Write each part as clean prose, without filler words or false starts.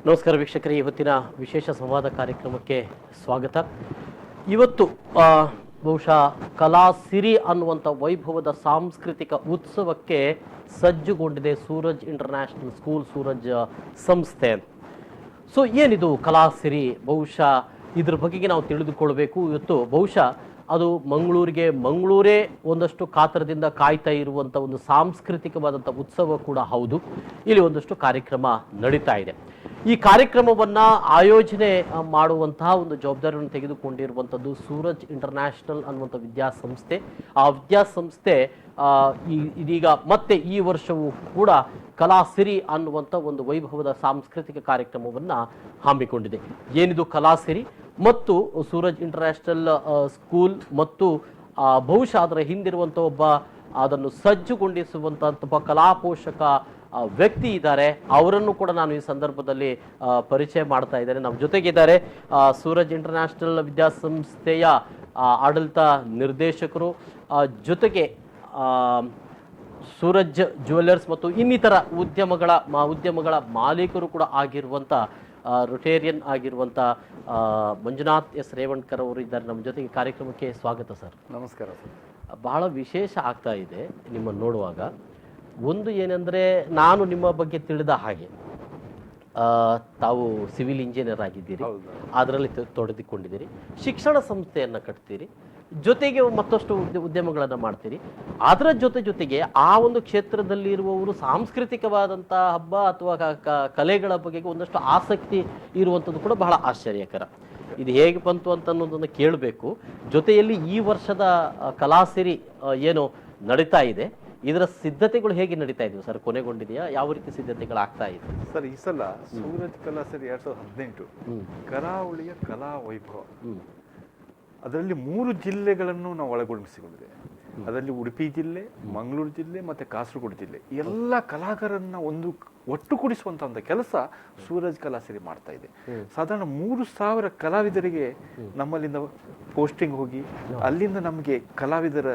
ನಮಸ್ಕಾರ ವೀಕ್ಷಕರೇ, ಇವತ್ತಿನ ವಿಶೇಷ ಸಂವಾದ ಕಾರ್ಯಕ್ರಮಕ್ಕೆ ಸ್ವಾಗತ. ಇವತ್ತು ಬಹುಶಃ ಕಲಾಸಿರಿ ಅನ್ನುವಂಥ ವೈಭವದ ಸಾಂಸ್ಕೃತಿಕ ಉತ್ಸವಕ್ಕೆ ಸಜ್ಜುಗೊಂಡಿದೆ ಸೂರಜ್ ಇಂಟರ್ನ್ಯಾಷನಲ್ ಸ್ಕೂಲ್, ಸೂರಜ್ ಸಂಸ್ಥೆ. ಸೊ ಏನಿದು ಕಲಾಸಿರಿ? ಬಹುಶಃ ಇದ್ರ ಬಗೆಗೆ ನಾವು ತಿಳಿದುಕೊಳ್ಬೇಕು. ಇವತ್ತು ಬಹುಶಃ ಅದು ಮಂಗಳೂರೇ ಒಂದಷ್ಟು ಕಾತರದಿಂದ ಕಾಯ್ತಾ ಇರುವಂಥ ಒಂದು ಸಾಂಸ್ಕೃತಿಕವಾದಂಥ ಉತ್ಸವ ಕೂಡ ಹೌದು. ಇಲ್ಲಿ ಒಂದಷ್ಟು ಕಾರ್ಯಕ್ರಮ ನಡೀತಾ ಇದೆ. ಈ ಕಾರ್ಯಕ್ರಮವನ್ನು ಆಯೋಜನೆ ಮಾಡುವಂತಹ ಒಂದು ಜವಾಬ್ದಾರಿಯನ್ನು ತೆಗೆದುಕೊಂಡಿರುವಂಥದ್ದು ಸೂರಜ್ ಇಂಟರ್ನ್ಯಾಷನಲ್ ಅನ್ನುವಂಥ ವಿದ್ಯಾಸಂಸ್ಥೆ. ಆ ವಿದ್ಯಾಸಂಸ್ಥೆ ಇದೀಗ ಮತ್ತೆ ಈ ವರ್ಷವೂ ಕೂಡ ಕಲಾಸಿರಿ ಅನ್ನುವಂಥ ಒಂದು ವೈಭವದ ಸಾಂಸ್ಕೃತಿಕ ಕಾರ್ಯಕ್ರಮವನ್ನು ಹಮ್ಮಿಕೊಂಡಿದೆ. ಏನಿದು ಕಲಾಸಿರಿ ಮತ್ತು ಸೂರಜ್ ಇಂಟರ್ನ್ಯಾಷನಲ್ ಸ್ಕೂಲ್ ಮತ್ತು ಬಹುಶಃ ಅದರ ಹಿಂದಿರುವಂಥ ಒಬ್ಬ ಅದನ್ನು ಸಜ್ಜುಗೊಂಡಿಸುವಂಥ ಕಲಾಪೋಷಕ ವ್ಯಕ್ತಿ ಇದ್ದಾರೆ. ಅವರನ್ನು ಕೂಡ ನಾನು ಈ ಸಂದರ್ಭದಲ್ಲಿ ಪರಿಚಯ ಮಾಡ್ತಾ ಇದ್ದೇನೆ. ನಮ್ಮ ಜೊತೆಗಿದ್ದಾರೆ ಸೂರಜ್ ಇಂಟರ್ನ್ಯಾಷನಲ್ ವಿದ್ಯಾಸಂಸ್ಥೆಯ ಆಡಳಿತ ನಿರ್ದೇಶಕರು, ಜೊತೆಗೆ ಸೂರಜ್ ಜ್ಯುವೆಲ್ಲರ್ಸ್ ಮತ್ತು ಇನ್ನಿತರ ಉದ್ಯಮಗಳ ಮಾಲೀಕರು ಕೂಡ ಆಗಿರುವಂಥ ರೊಟೇರಿಯನ್ ಆಗಿರುವಂಥ ಮಂಜುನಾಥ್ ಎಸ್ ರೇವಣ್ಕರ್ ಅವರು ಇದ್ದಾರೆ ನಮ್ಮ ಜೊತೆಗೆ. ಕಾರ್ಯಕ್ರಮಕ್ಕೆ ಸ್ವಾಗತ ಸರ್. ನಮಸ್ಕಾರ ಸರ್. ಬಹಳ ವಿಶೇಷ ಆಗ್ತಾ ಇದೆ ನಿಮ್ಮನ್ನು ನೋಡುವಾಗ. ಒಂದು ಏನೆಂದರೆ, ನಾನು ನಿಮ್ಮ ಬಗ್ಗೆ ತಿಳಿದ ಹಾಗೆ ತಾವು ಸಿವಿಲ್ ಇಂಜಿನಿಯರ್ ಆಗಿದ್ದೀರಿ, ಅದರಲ್ಲಿ ತೊಡಗಿಕೊಂಡಿದ್ದೀರಿ, ಶಿಕ್ಷಣ ಸಂಸ್ಥೆಯನ್ನು ಕಟ್ತೀರಿ, ಜೊತೆಗೆ ಮತ್ತಷ್ಟು ಉದ್ಯಮಗಳನ್ನು ಮಾಡ್ತೀರಿ. ಅದರ ಜೊತೆಗೆ ಆ ಒಂದು ಕ್ಷೇತ್ರದಲ್ಲಿ ಇರುವವರು ಸಾಂಸ್ಕೃತಿಕವಾದಂಥ ಹಬ್ಬ ಅಥವಾ ಕಲೆಗಳ ಬಗೆಗೆ ಒಂದಷ್ಟು ಆಸಕ್ತಿ ಇರುವಂಥದ್ದು ಕೂಡ ಬಹಳ ಆಶ್ಚರ್ಯಕರ. ಇದು ಹೇಗೆ ಬಂತು ಅಂತ ಅನ್ನೋದನ್ನು ಕೇಳಬೇಕು. ಜೊತೆಯಲ್ಲಿ ಈ ವರ್ಷದ ಕಲಾಸಿರಿ ಏನು ನಡೀತಾ ಇದೆ, ಇದರ ಸಿದ್ಧತೆಗಳು ಹೇಗೆ ನಡೀತಾ ಇದ್ವು ಸರ್? ಕೊನೆಗೊಂಡಿದೆಯಾ? ಯಾವ ರೀತಿ ಸಿದ್ಧತೆಗಳಾಗ್ತಾ ಇದೆ ಸರ್? ಈ ಸಲ ಸೂರಜ್ ಕಲಾಸಿರಿ 2018 ಕರಾವಳಿಯ ಕಲಾ ವೈಭವ, ಅದರಲ್ಲಿ 3 ಜಿಲ್ಲೆಗಳನ್ನು ನಾವು ಒಳಗೊಳಿಸಿಕೊಂಡಿದೆ. ಅದರಲ್ಲಿ ಉಡುಪಿ ಜಿಲ್ಲೆ, ಮಂಗಳೂರು ಜಿಲ್ಲೆ ಮತ್ತೆ ಕಾಸರಗೋಡು ಜಿಲ್ಲೆ, ಎಲ್ಲ ಕಲಾಕಾರರನ್ನ ಒಟ್ಟುಗೂಡಿಸುವಂತ ಒಂದು ಕೆಲಸ ಸೂರಜ್ ಕಲಾಸಿರಿ ಮಾಡ್ತಾ ಇದೆ. ಸಾಧಾರಣ 3,000 ಕಲಾವಿದರಿಗೆ ನಮ್ಮಲ್ಲಿಂದ ಪೋಸ್ಟಿಂಗ್ ಹೋಗಿ ಅಲ್ಲಿಂದ ನಮಗೆ ಕಲಾವಿದರ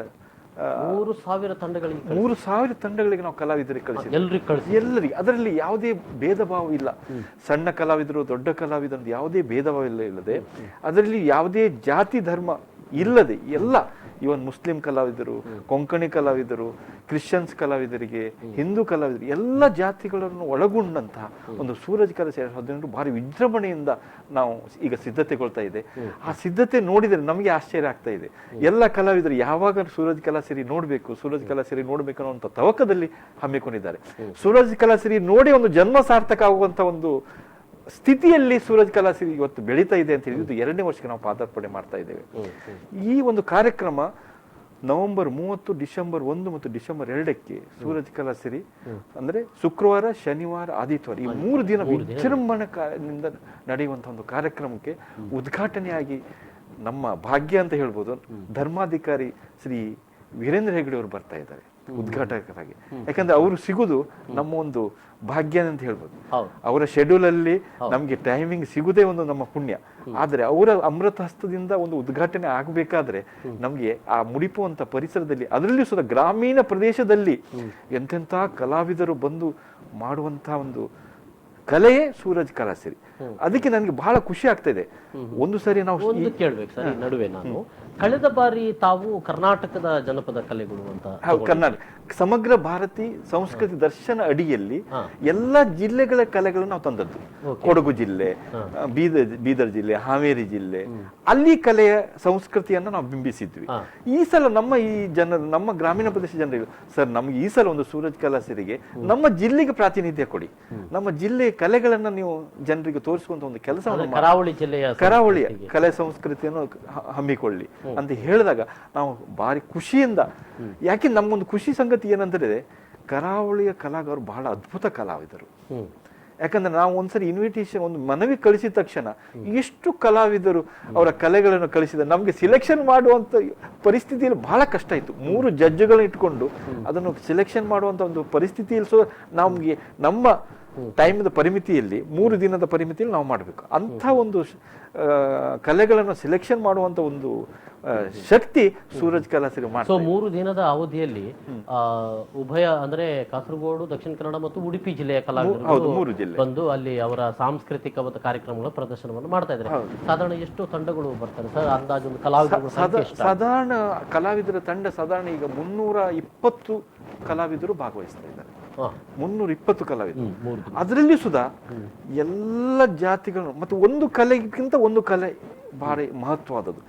3,000 ತಂಡಗಳಿಗೆ ನಾವು ಕಲಾವಿದರಿಗೆ ಕಳಿಸಿದ್ವಿ. ಎಲ್ಲರಿಗೆ ಅದರಲ್ಲಿ ಯಾವುದೇ ಭೇದ ಭಾವ ಇಲ್ಲ. ಸಣ್ಣ ಕಲಾವಿದರು, ದೊಡ್ಡ ಕಲಾವಿದರು, ಯಾವುದೇ ಭೇದ ಭಾವ ಇಲ್ಲದೆ, ಅದರಲ್ಲಿ ಯಾವುದೇ ಜಾತಿ ಧರ್ಮ ಇಲ್ಲದೆ ಎಲ್ಲ, ಇವನ್ ಮುಸ್ಲಿಂ ಕಲಾವಿದರು, ಕೊಂಕಣಿ ಕಲಾವಿದರು, ಕ್ರಿಶ್ಚಿಯನ್ಸ್ ಕಲಾವಿದರಿಗೆ, ಹಿಂದೂ ಕಲಾವಿದರು, ಎಲ್ಲ ಜಾತಿಗಳನ್ನು ಒಳಗೊಂಡಂತಹ ಒಂದು ಸೂರಜ್ ಕಲಾಸಿರಿ 2018 ಭಾರಿ ವಿಜೃಂಭಣೆಯಿಂದ ನಾವು ಈಗ ಸಿದ್ಧತೆಗೊಳ್ತಾ ಇದೆ. ಆ ಸಿದ್ಧತೆ ನೋಡಿದರೆ ನಮಗೆ ಆಶ್ಚರ್ಯ ಆಗ್ತಾ ಇದೆ. ಎಲ್ಲ ಕಲಾವಿದರು ಯಾವಾಗ ಸೂರಜ್ ಕಲಾಸಿರಿ ನೋಡ್ಬೇಕು ಅನ್ನುವಂಥ ತವಕದಲ್ಲಿ ಹಮ್ಮಿಕೊಂಡಿದ್ದಾರೆ. ಸೂರಜ್ ಕಲಾಸಿರಿ ನೋಡಿ ಒಂದು ಜನ್ಮ ಸಾರ್ಥಕ ಆಗುವಂತ ಒಂದು ಸ್ಥಿತಿಯಲ್ಲಿ ಸೂರಜ್ ಕಲಾಸಿರಿ ಇವತ್ತು ಬೆಳೀತಾ ಇದೆ ಅಂತ ಹೇಳಿದ್ದು 2ನೇ ವರ್ಷಕ್ಕೆ ನಾವು ಪಾದಾರ್ಪಣೆ ಮಾಡ್ತಾ ಇದ್ದೇವೆ. ಈ ಒಂದು ಕಾರ್ಯಕ್ರಮ ನವೆಂಬರ್ 30, ಡಿಸೆಂಬರ್ 1 ಮತ್ತು ಡಿಸೆಂಬರ್ 2ಕ್ಕೆ ಸೂರಜ್ ಕಲಾಸಿರಿ ಅಂದ್ರೆ ಶುಕ್ರವಾರ, ಶನಿವಾರ, ಆದಿತ್ಯವಾರ ಈ 3 ದಿನ ವಿಜೃಂಭಣೆಯಿಂದ ನಡೆಯುವಂತಹ ಒಂದು ಕಾರ್ಯಕ್ರಮಕ್ಕೆ ಉದ್ಘಾಟನೆಯಾಗಿ ನಮ್ಮ ಭಾಗ್ಯ ಅಂತ ಹೇಳ್ಬೋದು ಧರ್ಮಾಧಿಕಾರಿ ಶ್ರೀ ವೀರೇಂದ್ರ ಹೆಗ್ಡೆ ಅವರು ಬರ್ತಾ ಇದ್ದಾರೆ ಉದ್ಘಾಟಕರಾಗಿ. ಯಾಕಂದ್ರೆ ಅವರು ಸಿಗುದು ನಮ್ಮ ಒಂದು ಭಾಗ್ಯ ಅಂತ ಹೇಳ್ಬೋದು. ಅವರ ಶೆಡ್ಯೂಲ್ ಅಲ್ಲಿ ನಮ್ಗೆ ಟೈಮಿಂಗ್ ಸಿಗುದೇ ಒಂದು ನಮ್ಮ ಪುಣ್ಯ. ಆದ್ರೆ ಅವರ ಅಮೃತ ಹಸ್ತದಿಂದ ಒಂದು ಉದ್ಘಾಟನೆ ಆಗ್ಬೇಕಾದ್ರೆ ನಮ್ಗೆ ಆ ಮುಡಿಪುವಂತ ಪರಿಸರದಲ್ಲಿ, ಅದರಲ್ಲಿಯೂ ಸುದ ಗ್ರಾಮೀಣ ಪ್ರದೇಶದಲ್ಲಿ ಎಂತೆಂಥ ಕಲಾವಿದರು ಬಂದು ಮಾಡುವಂತ ಒಂದು ಕಲೆಯೇ ಸೂರಜ್ ಕಲಾಸಿರಿ. ಅದಕ್ಕೆ ನನಗೆ ಬಹಳ ಖುಷಿ ಆಗ್ತಾ ಇದೆ. ಒಂದು ಸರಿ ನಾವು ಕೇಳ್ಬೇಕು ಸರ್, ಈ ನಡುವೆ ನಾನು ಕಳೆದ ಬಾರಿ ತಾವು ಕರ್ನಾಟಕದ ಜನಪದ ಕಲೆಗಳು ಅಂತ ಕರ್ನಾಟಕ ಸಮಗ್ರ ಭಾರತಿ ಸಂಸ್ಕೃತಿ ದರ್ಶನ ಅಡಿಯಲ್ಲಿ ಎಲ್ಲಾ ಜಿಲ್ಲೆಗಳ ಕಲೆಗಳನ್ನು ನಾವು ತಂದದ್ದು. ಕೊಡಗು ಜಿಲ್ಲೆ, ಬೀದರ್ ಜಿಲ್ಲೆ, ಹಾವೇರಿ ಜಿಲ್ಲೆ, ಅಲ್ಲಿ ಕಲೆಯ ಸಂಸ್ಕೃತಿಯನ್ನು ನಾವು ಬಿಂಬಿಸಿದ್ವಿ. ಈ ಸಲ ನಮ್ಮ ಗ್ರಾಮೀಣ ಪ್ರದೇಶ ಜನರಿಗೆ, ಸರ್ ನಮ್ಗೆ ಈ ಸಲ ಒಂದು ಸೂರಜ್ ಕಲಾಸಿರಿಗೆ ನಮ್ಮ ಜಿಲ್ಲೆಗೆ ಪ್ರಾತಿನಿಧ್ಯ ಕೊಡಿ, ನಮ್ಮ ಜಿಲ್ಲೆಯ ಕಲೆಗಳನ್ನ ನೀವು ಜನರಿಗೆ ತೋರಿಸುವಂತ ಒಂದು ಕೆಲಸ, ಕರಾವಳಿಯ ಕಲೆ ಸಂಸ್ಕೃತಿಯನ್ನು ಹಮ್ಮಿಕೊಳ್ಳಿ ಅಂತ ಹೇಳಿದಾಗ ನಾವು ಭಾರಿ ಖುಷಿಯಿಂದ, ಯಾಕೆ ನಮ್ಮೊಂದು ಖುಷಿ ಸಂಗತಿ ಏನಂದ್ರೆ ಕರಾವಳಿಯ ಕಲಾವಿದರು ಬಹಳ ಅದ್ಭುತ ಕಲಾವಿದರು. ಯಾಕಂದ್ರೆ ನಾವು ಒಂದ್ಸರಿ ಇನ್ವಿಟೇಷನ್, ಒಂದು ಮನವಿ ಕಳಿಸಿದ ತಕ್ಷಣ ಎಷ್ಟು ಕಲಾವಿದರು ಅವರ ಕಲೆಗಳನ್ನು ಕಳಿಸಿದ, ನಮ್ಗೆ ಸಿಲೆಕ್ಷನ್ ಮಾಡುವಂತ ಪರಿಸ್ಥಿತಿಯಲ್ಲಿ ಬಹಳ ಕಷ್ಟ ಇತ್ತು. 3 ಜಡ್ಜ್ಗಳನ್ನ ಇಟ್ಕೊಂಡು ಅದನ್ನು ಸಿಲೆಕ್ಷನ್ ಮಾಡುವಂತ ಒಂದು ಪರಿಸ್ಥಿತಿಯಲ್ಲಿ ನಮ್ಗೆ ನಮ್ಮ ಟೈಮ್ದ ಪರಿಮಿತಿಯಲ್ಲಿ 3 ದಿನದ ಪರಿಮಿತಿಯಲ್ಲಿ ನಾವು ಮಾಡಬೇಕು ಅಂಥ ಒಂದು ಕಲೆಗಳನ್ನು ಸೆಲೆಕ್ಷನ್ ಮಾಡುವಂತ ಒಂದು ಶಕ್ತಿ ಸೂರಜ್ ಕಲಾಸಿರಿ ಮಾಡ್ತಾರೆ. ಸೊ 3 ದಿನದ ಅವಧಿಯಲ್ಲಿ ಉಭಯ ಅಂದ್ರೆ ಕಾಸರಗೋಡು, ದಕ್ಷಿಣ ಕನ್ನಡ ಮತ್ತು ಉಡುಪಿ ಜಿಲ್ಲೆಯ ಕಲಾವಿದರು ಬಂದು ಅಲ್ಲಿ ಅವರ ಸಾಂಸ್ಕೃತಿಕ ಮತ್ತು ಕಾರ್ಯಕ್ರಮಗಳ ಪ್ರದರ್ಶನವನ್ನು ಮಾಡ್ತಾ ಇದ್ದಾರೆ. ಸಾಧಾರಣ ಎಷ್ಟು ತಂಡಗಳು ಬರ್ತಾರೆ ಸರ್? ಅಂದಾಜು ಒಂದು ಕಲಾವಿದರು ಸಾಧಾರಣ ಕಲಾವಿದರ ತಂಡ ಸಾಧಾರಣ ಈಗ 320 ಕಲಾವಿದರು ಭಾಗವಹಿಸ್ತಾ ಇದ್ದಾರೆ. 320 ಕಲಾವಿದರು. ಅದರಲ್ಲಿ ಸುಧಾ ಎಲ್ಲ ಜಾತಿಗಳು ಮತ್ತು ಒಂದು ಕಲೆಗಿಂತ ಒಂದು ಕಲೆ ಬಹಳ ಮಹತ್ವವಾದದ್ದು.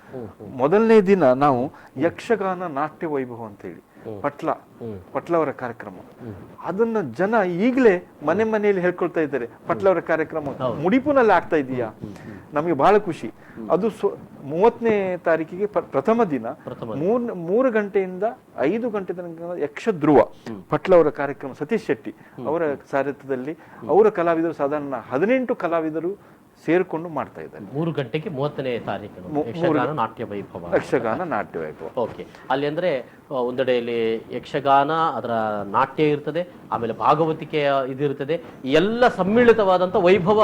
ಮೊದಲನೇ ದಿನ ನಾವು ಯಕ್ಷಗಾನ ನಾಟ್ಯ ವೈಭವ ಅಂತ ಹೇಳಿ ಪಟ್ಲವರ ಕಾರ್ಯಕ್ರಮ, ಅದನ್ನ ಜನ ಈಗಲೇ ಮನೆಯಲ್ಲಿ ಹೇಳ್ಕೊಳ್ತಾ ಇದ್ದಾರೆ. ಪಟ್ಲವರ ಕಾರ್ಯಕ್ರಮ ಮುಡಿಪುನಲ್ಲಿ ಆಗ್ತಾ ಇದೆಯಾ, ನಮಗೆ ಬಹಳ ಖುಷಿ. ಅದು 30ನೇ ತಾರೀಕಿಗೆ ಪ್ರಥಮ ದಿನ 3 ಗಂಟೆಯಿಂದ 5 ಗಂಟೆ ತನಕ ಯಕ್ಷಧ್ರುವ ಪಟ್ಲವರ ಕಾರ್ಯಕ್ರಮ, ಸತೀಶ್ ಶೆಟ್ಟಿ ಅವರ ಸಾರಥ್ಯದಲ್ಲಿ ಅವರ ಕಲಾವಿದರು ಸಾಧಾರಣ 18 ಕಲಾವಿದರು ಸೇರ್ಕೊಂಡು ಮಾಡ್ತಾ ಇದ್ದಾರೆ. 3 ಗಂಟೆಗೆ 30ನೇ ತಾರೀಕು ಯಕ್ಷಗಾನ ನಾಟ್ಯ ವೈಭವ. ಓಕೆ, ಅಲ್ಲಿ ಅಂದ್ರೆ ಒಂದೆಡೆಯಲ್ಲಿ ಯಕ್ಷಗಾನ ಅದರ ನಾಟ್ಯ ಇರ್ತದೆ, ಆಮೇಲೆ ಭಾಗವತಿಕೆಯ ಇದಿರ್ತದೆ, ಎಲ್ಲ ಸಮ್ಮಿಳಿತವಾದಂತ ವೈಭವ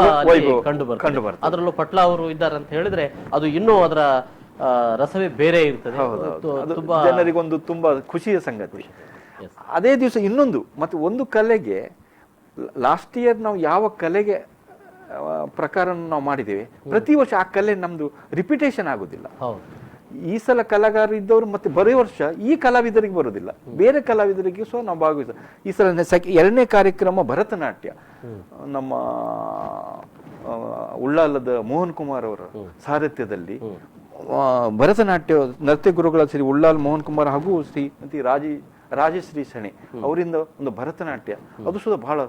ಕಂಡು ಬರ್ತದೆ. ಅದರಲ್ಲೂ ಪಟ್ಲ ಅವರು ಇದ್ದಾರೆ ಅಂತ ಹೇಳಿದ್ರೆ ಅದು ಇನ್ನೂ ಅದರ ರಸವೇ ಬೇರೆ ಇರ್ತದೆ. ಜನರಿಗೊಂದು ತುಂಬಾ ಖುಷಿಯ ಸಂಗತಿ. ಅದೇ ದಿವಸ ಇನ್ನೊಂದು ಮತ್ತೆ ಒಂದು ಕಲೆಗೆ ಲಾಸ್ಟ್ ಇಯರ್ ನಾವು ಯಾವ ಕಲೆಗೆ ಪ್ರಕಾರ ನಾವು ಮಾಡಿದ್ದೇವೆ, ಪ್ರತಿ ವರ್ಷ ಆ ಕಲೆ ನಮ್ದು ರಿಪಿಟೇಷನ್ ಆಗುದಿಲ್ಲ. ಈ ಸಲ ಕಲಾಗಾರ ಇದ್ದವರು ಮತ್ತೆ ಬರೋ ವರ್ಷ ಈ ಕಲಾವಿದರಿಗೆ ಬರುದಿಲ್ಲ, ಬೇರೆ ಕಲಾವಿದರಿಗೆ ಸಹ ನಾವು ಭಾಗವಹಿಸ. ಈ ಸಲ 2ನೇ ಕಾರ್ಯಕ್ರಮ ಭರತನಾಟ್ಯ, ನಮ್ಮ ಉಳ್ಳಾಲದ ಮೋಹನ್ ಕುಮಾರ್ ಅವರ ಸಾರಥ್ಯದಲ್ಲಿ ಭರತನಾಟ್ಯ ನೃತ್ಯ ಗುರುಗಳ ಶ್ರೀ ಉಳ್ಳಾಲ್ ಮೋಹನ್ ಕುಮಾರ್ ಹಾಗೂ ಶ್ರೀಮತಿ ರಾಜಶ್ರೀ ಸಣೆ ಅವರಿಂದ ಒಂದು ಭರತನಾಟ್ಯ, ಅದು ಸುಧಾ ಬಹಳ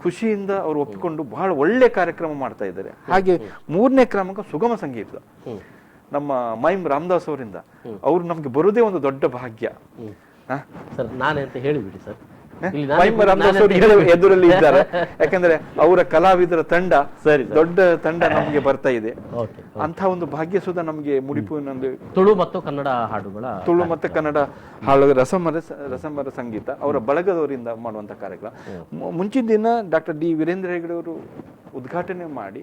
ಖುಷಿಯಿಂದ ಅವರು ಒಪ್ಪಿಕೊಂಡು ಬಹಳ ಒಳ್ಳೆ ಕಾರ್ಯಕ್ರಮ ಮಾಡ್ತಾ ಇದ್ದಾರೆ. ಹಾಗೆ 3ನೇ ಕ್ರಮಾಂಕ ಸುಗಮ ಸಂಗೀತ, ನಮ್ಮ ಮೈಮ್ ರಾಮದಾಸ್ ಅವರಿಂದ. ಅವರು ನಮ್ಗೆ ಬರುವುದೇ ಒಂದು ದೊಡ್ಡ ಭಾಗ್ಯ. ಸರ್ ನಾನೇ ಅಂತ ಹೇಳಿಬಿಡಿ ಸರ್, ಮೈಮ್ ರಾಮದಾಸ್ ಅವರು ಎದುರಲ್ಲಿ ಇದ್ದಾರೆ. ಯಾಕಂದ್ರೆ ಅವರ ಕಲಾವಿದರ ತಂಡ ದೊಡ್ಡ ತಂಡ ನಮ್ಗೆ ಬರ್ತಾ ಇದೆ. ಅಂತ ಒಂದು ಭಾಗ್ಯ ಸುಧಾ ನಮ್ಗೆ ಮುಡಿಪುವಿನಲ್ಲಿ ತುಳು ಮತ್ತು ಕನ್ನಡ ಹಾಡು ರಸಮರ ಸಂಗೀತ ಅವರ ಬಳಗದವರಿಂದ ಮಾಡುವಂತ ಕಾರ್ಯಕ್ರಮ. ಮುಂಚಿನ ದಿನ ಡಾಕ್ಟರ್ ಡಿ ವೀರೇಂದ್ರ ಹೆಗಡೆ ಅವರು ಉದ್ಘಾಟನೆ ಮಾಡಿ,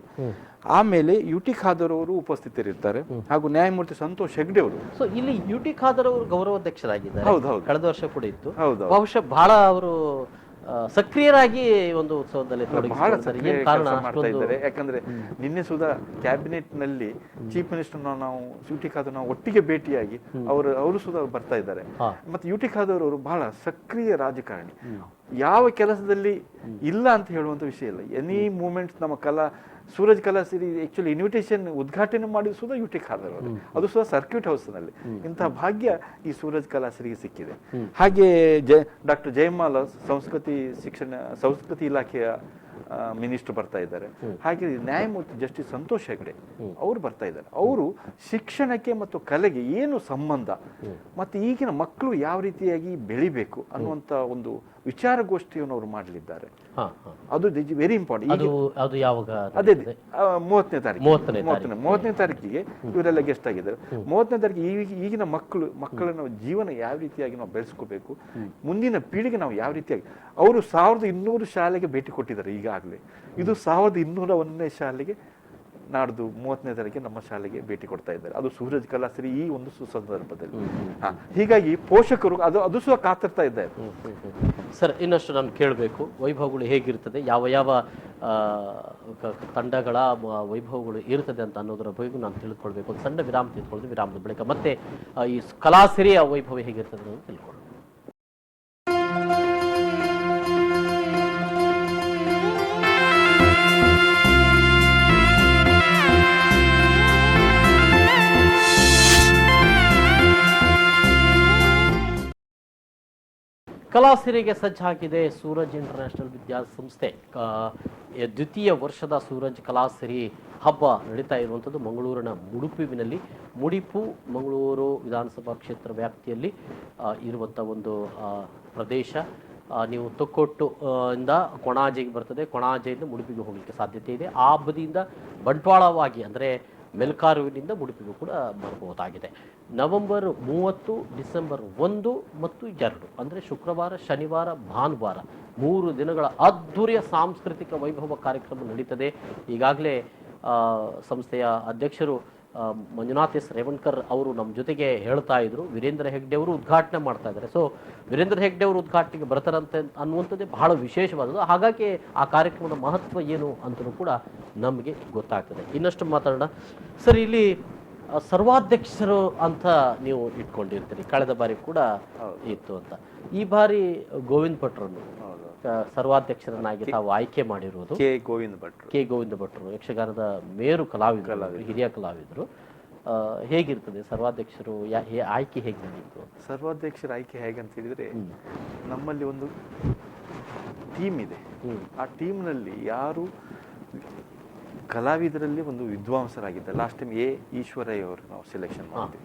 ಆಮೇಲೆ ಯುಟಿ ಖಾದರ್ ಅವರು ಉಪಸ್ಥಿತರಿರ್ತಾರೆ ಹಾಗೂ ನ್ಯಾಯಮೂರ್ತಿ ಸಂತೋಷ್ ಹೆಗ್ಡೆ ಅವರು. ಸೊ ಇಲ್ಲಿ ಯುಟಿ ಖಾದರ್ ಅವರು ಗೌರವಾಧ್ಯಕ್ಷರಾಗಿದ್ದಾರೆ. ಹೌದೌದು, ಕಳೆದ ವರ್ಷ ಕೂಡ ಇತ್ತು. ಬಹುಶಃ ಬಹಳ ಅವರು ಸಕ್ರಿಯರಾಗಿ ಒಂದು ಉತ್ಸವದಲ್ಲಿ ಮಾಡ್ತಾ ಇದ್ದಾರೆ. ಯಾಕಂದ್ರೆ ನಿನ್ನೆ ಸುಧಾ ಕ್ಯಾಬಿನೆಟ್ ನಲ್ಲಿ ಚೀಫ್ ಮಿನಿಸ್ಟರ್ ನಾವು ಯುಟಿ ಖಾದರ್ ನಾವು ಒಟ್ಟಿಗೆ ಭೇಟಿಯಾಗಿ ಅವರು ಸುಧಾ ಬರ್ತಾ ಇದ್ದಾರೆ. ಮತ್ತೆ ಯುಟಿ ಖಾದರ್ ಅವರು ಬಹಳ ಸಕ್ರಿಯ ರಾಜಕಾರಣಿ. ಯಾವ ಕೆಲಸದಲ್ಲಿ ಇಲ್ಲ ಅಂತ ಹೇಳುವಂತ ವಿಷಯ ಇಲ್ಲ. ಎನಿ ಮೂಮೆಂಟ್ಸ್ ನಮ್ಮ ಸೂರಜ್ ಕಲಾಸಿರಿ ಆಕ್ಚುಲಿ ಇನ್ವಿಟೇಷನ್ ಉದ್ಘಾಟನೆ ಮಾಡಿದ ಸುಧಾ ಯುಟಿ ಖಾದರ್ ಅವರು, ಅದು ಸುಧಾ ಸರ್ಕ್ಯೂಟ್ ಹೌಸ್ ನಲ್ಲಿ. ಇಂತಹ ಭಾಗ್ಯ ಈ ಸೂರಜ್ ಕಲಾಸಿರಿಗೆ ಸಿಕ್ಕಿದೆ. ಹಾಗೆ ಡಾಕ್ಟರ್ ಜಯಮಾಲ ಸಂಸ್ಕೃತಿ ಇಲಾಖೆಯ ಮಿನಿಸ್ಟರ್ ಬರ್ತಾ ಇದ್ದಾರೆ. ಹಾಗೆ ನ್ಯಾಯಮೂರ್ತಿ ಜಸ್ಟಿಸ್ ಸಂತೋಷ್ ಹೆಗ್ಡೆ ಅವರು ಬರ್ತಾ ಇದ್ದಾರೆ. ಅವರು ಶಿಕ್ಷಣಕ್ಕೆ ಮತ್ತು ಕಲೆಗೆ ಏನು ಸಂಬಂಧ ಮತ್ತೆ ಈಗಿನ ಮಕ್ಕಳು ಯಾವ ರೀತಿಯಾಗಿ ಬೆಳಿಬೇಕು ಅನ್ನುವಂತ ಒಂದು ವಿಚಾರಗೋಷ್ಠಿಯನ್ನು ಅವರು ಮಾಡಲಿದ್ದಾರೆ. ಅದು ವೆರಿ ಇಂಪಾರ್ಟೆಂಟ್. ಅದೇ 30ನೇ ತಾರೀಕಿಗೆ ಇವರೆಲ್ಲ ಗೆಸ್ಟ್ ಆಗಿದ್ದಾರೆ. 30ನೇ ತಾರೀಕಿಗೆ ಈಗಿನ ಮಕ್ಕಳನ್ನ ಜೀವನ ಯಾವ ರೀತಿಯಾಗಿ ನಾವು ಬೆಳೆಸ್ಕೋಬೇಕು, ಮುಂದಿನ ಪೀಳಿಗೆ ನಾವು ಯಾವ ರೀತಿಯಾಗಿ, ಅವರು 1200 ಶಾಲೆಗೆ ಭೇಟಿ ಕೊಟ್ಟಿದ್ದಾರೆ ಈಗಾಗಲೇ. ಇದು 1201ನೇ ಶಾಲೆಗೆ ನಾಡ್ದು 30ನೇ ತಾರೀಕಿಗೆ ನಮ್ಮ ಶಾಲೆಗೆ ಭೇಟಿ ಕೊಡ್ತಾ ಇದ್ದಾರೆ. ಅದು ಸೂರಜ್ ಕಲಾಸಿರಿ ಈ ಒಂದು ಸುಸಂದರ್ಭದಲ್ಲಿ. ಹೀಗಾಗಿ ಪೋಷಕರು ಅದು ಸಹ ಕಾತಿರ್ತಾ ಇದ್ದಾರೆ. ಸರ್, ಇನ್ನಷ್ಟು ನಾನು ಕೇಳಬೇಕು, ವೈಭವಗಳು ಹೇಗಿರ್ತದೆ, ಯಾವ ತಂಡಗಳ ವೈಭವಗಳು ಇರ್ತದೆ ಅಂತ ಅನ್ನೋದರ ಬಗ್ಗೆ ನಾನು ತಿಳಿದುಕೊಳ್ಬೇಕು. ಒಂದು ಸಣ್ಣ ವಿರಾಮ ತೆಗೆದುಕೊಳ್ಳೋದು, ವಿರಾಮದ ಬಳಿಕ ಮತ್ತೆ ಈ ಕಲಾಸಿರಿಯ ವೈಭವ ಹೇಗಿರ್ತದೆ ಅನ್ನೋದು ತಿಳ್ಕೊಳ್ಳೋದು. ಕಲಾಸಿರಿಗೆ ಸಜ್ಜಾಗಿದೆ ಸೂರಜ್ ಇಂಟರ್ನ್ಯಾಷನಲ್ ವಿದ್ಯಾಸಂಸ್ಥೆ. ದ್ವಿತೀಯ ವರ್ಷದ ಸೂರಜ್ ಕಲಾಸಿರಿ ಹಬ್ಬ ನಡೀತಾ ಇರುವಂಥದ್ದು ಮಂಗಳೂರಿನ ಮುಡಿಪುವಿನಲ್ಲಿ. ಮಂಗಳೂರು ವಿಧಾನಸಭಾ ಕ್ಷೇತ್ರ ವ್ಯಾಪ್ತಿಯಲ್ಲಿ ಇರುವಂಥ ಒಂದು ಪ್ರದೇಶ. ನೀವು ತೊಕ್ಕೊಟ್ಟು ಇಂದ ಕೊಣಾಜೆಗೆ ಬರ್ತದೆ, ಕೊಣಾಜೆಯಿಂದ ಮುಡಿಪಿಗೆ ಹೋಗಲಿಕ್ಕೆ ಸಾಧ್ಯತೆ ಇದೆ. ಆ ಬದಿಯಿಂದ ಬಂಟ್ವಾಳವಾಗಿ ಅಂದರೆ ಮೆಲ್ಕಾರುವಿನಿಂದ ಉಡುಪಿಗೂ ಕೂಡ ಬರಬಹುದಾಗಿದೆ. ನವೆಂಬರ್ 30, ಡಿಸೆಂಬರ್ 1 ಮತ್ತು 2 ಅಂದರೆ ಶುಕ್ರವಾರ, ಶನಿವಾರ, ಭಾನುವಾರ 3 ದಿನಗಳ ಅದ್ಧೂರಿಯ ಸಾಂಸ್ಕೃತಿಕ ವೈಭವ ಕಾರ್ಯಕ್ರಮ ನಡೀತದೆ. ಈಗಾಗಲೇ ಸಂಸ್ಥೆಯ ಅಧ್ಯಕ್ಷರು ಮಂಜುನಾಥ್ ಎಸ್ ರೇವಣ್ಕರ್ ಅವರು ನಮ್ಮ ಜೊತೆಗೆ ಹೇಳ್ತಾ ಇದ್ರು. ವೀರೇಂದ್ರ ಹೆಗ್ಡೆ ಅವರು ಉದ್ಘಾಟನೆ ಮಾಡ್ತಾ ಇದ್ದಾರೆ. ಸೊ ವೀರೇಂದ್ರ ಹೆಗ್ಡೆ ಅವರು ಉದ್ಘಾಟನೆಗೆ ಬರ್ತಾರಂತೆ ಅನ್ನುವಂಥದ್ದೇ ಬಹಳ ವಿಶೇಷವಾದದ್ದು. ಹಾಗಾಗಿ ಆ ಕಾರ್ಯಕ್ರಮದ ಮಹತ್ವ ಏನು ಅಂತಲೂ ಕೂಡ ನಮಗೆ ಗೊತ್ತಾಗ್ತದೆ. ಇನ್ನಷ್ಟು ಮಾತಾಡೋಣ ಸರ್. ಇಲ್ಲಿ ಸರ್ವಾಧ್ಯಕ್ಷರು ಅಂತ ನೀವು ಇಟ್ಕೊಂಡಿರ್ತೀರಿ, ಕಳೆದ ಬಾರಿ ಕೂಡ ಇತ್ತು ಅಂತ. ಈ ಬಾರಿ ಗೋವಿಂದ ಭಟ್ರನ್ನು ಸರ್ವಾಧ್ಯಕ್ಷರನ್ನಾಗಿ ತಾವು ಆಯ್ಕೆ ಮಾಡಿರುವುದು. ಕೆ ಗೋವಿಂದ ಭಟ್ರು ಯಕ್ಷಗಾನದ ಮೇರು ಕಲಾವಿದರು, ಹಿರಿಯ ಕಲಾವಿದರು. ಹೇಗಿರ್ತದೆ ಸರ್ವಾಧ್ಯಕ್ಷರು ಆಯ್ಕೆ ಹೇಗೆ ನಡೆಯಿತು? ಸರ್ವಾಧ್ಯಕ್ಷರ ಆಯ್ಕೆ ಹೇಗೆ ಅಂತ ಹೇಳಿದ್ರೆ, ನಮ್ಮಲ್ಲಿ ಒಂದು ಟೀಮ್ ಇದೆ. ಆ ಟೀಮ್ನಲ್ಲಿ ಯಾರು ಕಲಾವಿದರಲ್ಲಿ ಒಂದು ವಿದ್ವಾಂಸರಾಗಿದ್ದಾರೆ. ಲಾಸ್ಟ್ ಟೈಮ್ ಈಶ್ವರಯ್ಯ ಅವರು ನಾವು ಸೆಲೆಕ್ಷನ್ ಮಾಡಿದ್ವಿ.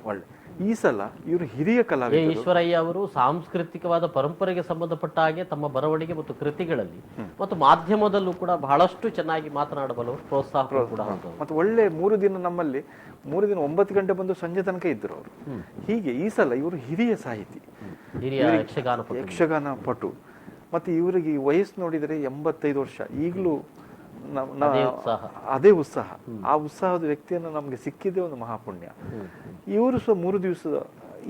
ಒಳ್ಳೆ ಈ ಸಲ ಇವರು ಹಿರಿಯ ಕಲಾವಿದರು. ಈಶ್ವರಯ್ಯ ಅವರು ಸಾಂಸ್ಕೃತಿಕವಾದ ಪರಂಪರೆಗೆ ಸಂಬಂಧಪಟ್ಟ ಹಾಗೆ ತಮ್ಮ ಬರವಣಿಗೆ ಮತ್ತು ಕೃತಿಗಳಲ್ಲಿ ಮತ್ತು ಮಾಧ್ಯಮದಲ್ಲೂ ಕೂಡ ಬಹಳಷ್ಟು ಚೆನ್ನಾಗಿ ಮಾತನಾಡಬಲ್ಲವರು, ಪ್ರೋತ್ಸಾಹ ಕೂಡ. ಮತ್ತು ಒಳ್ಳೆ 3 ದಿನ ನಮ್ಮಲ್ಲಿ 3 ದಿನ 9 ಗಂಟೆ ಬಂದು ಸಂಜೆ ತನಕ ಇದ್ದರು ಅವರು. ಹೀಗೆ ಈ ಸಲ ಇವರು ಹಿರಿಯ ಸಾಹಿತಿ, ಹಿರಿಯ ಯಕ್ಷಗಾನ ಪಟು. ಮತ್ತೆ ಇವರಿಗೆ ವಯಸ್ಸು ನೋಡಿದರೆ 85 ವರ್ಷ. ಈಗಲೂ ಅದೇ ಉತ್ಸಾಹ. ಆ ಉತ್ಸಾಹದ ವ್ಯಕ್ತಿಯನ್ನು ನಮ್ಗೆ ಸಿಕ್ಕಿದೆ ಒಂದು ಮಹಾಪುಣ್ಯ. ಇವರು ಸಹ 3 ದಿವಸದ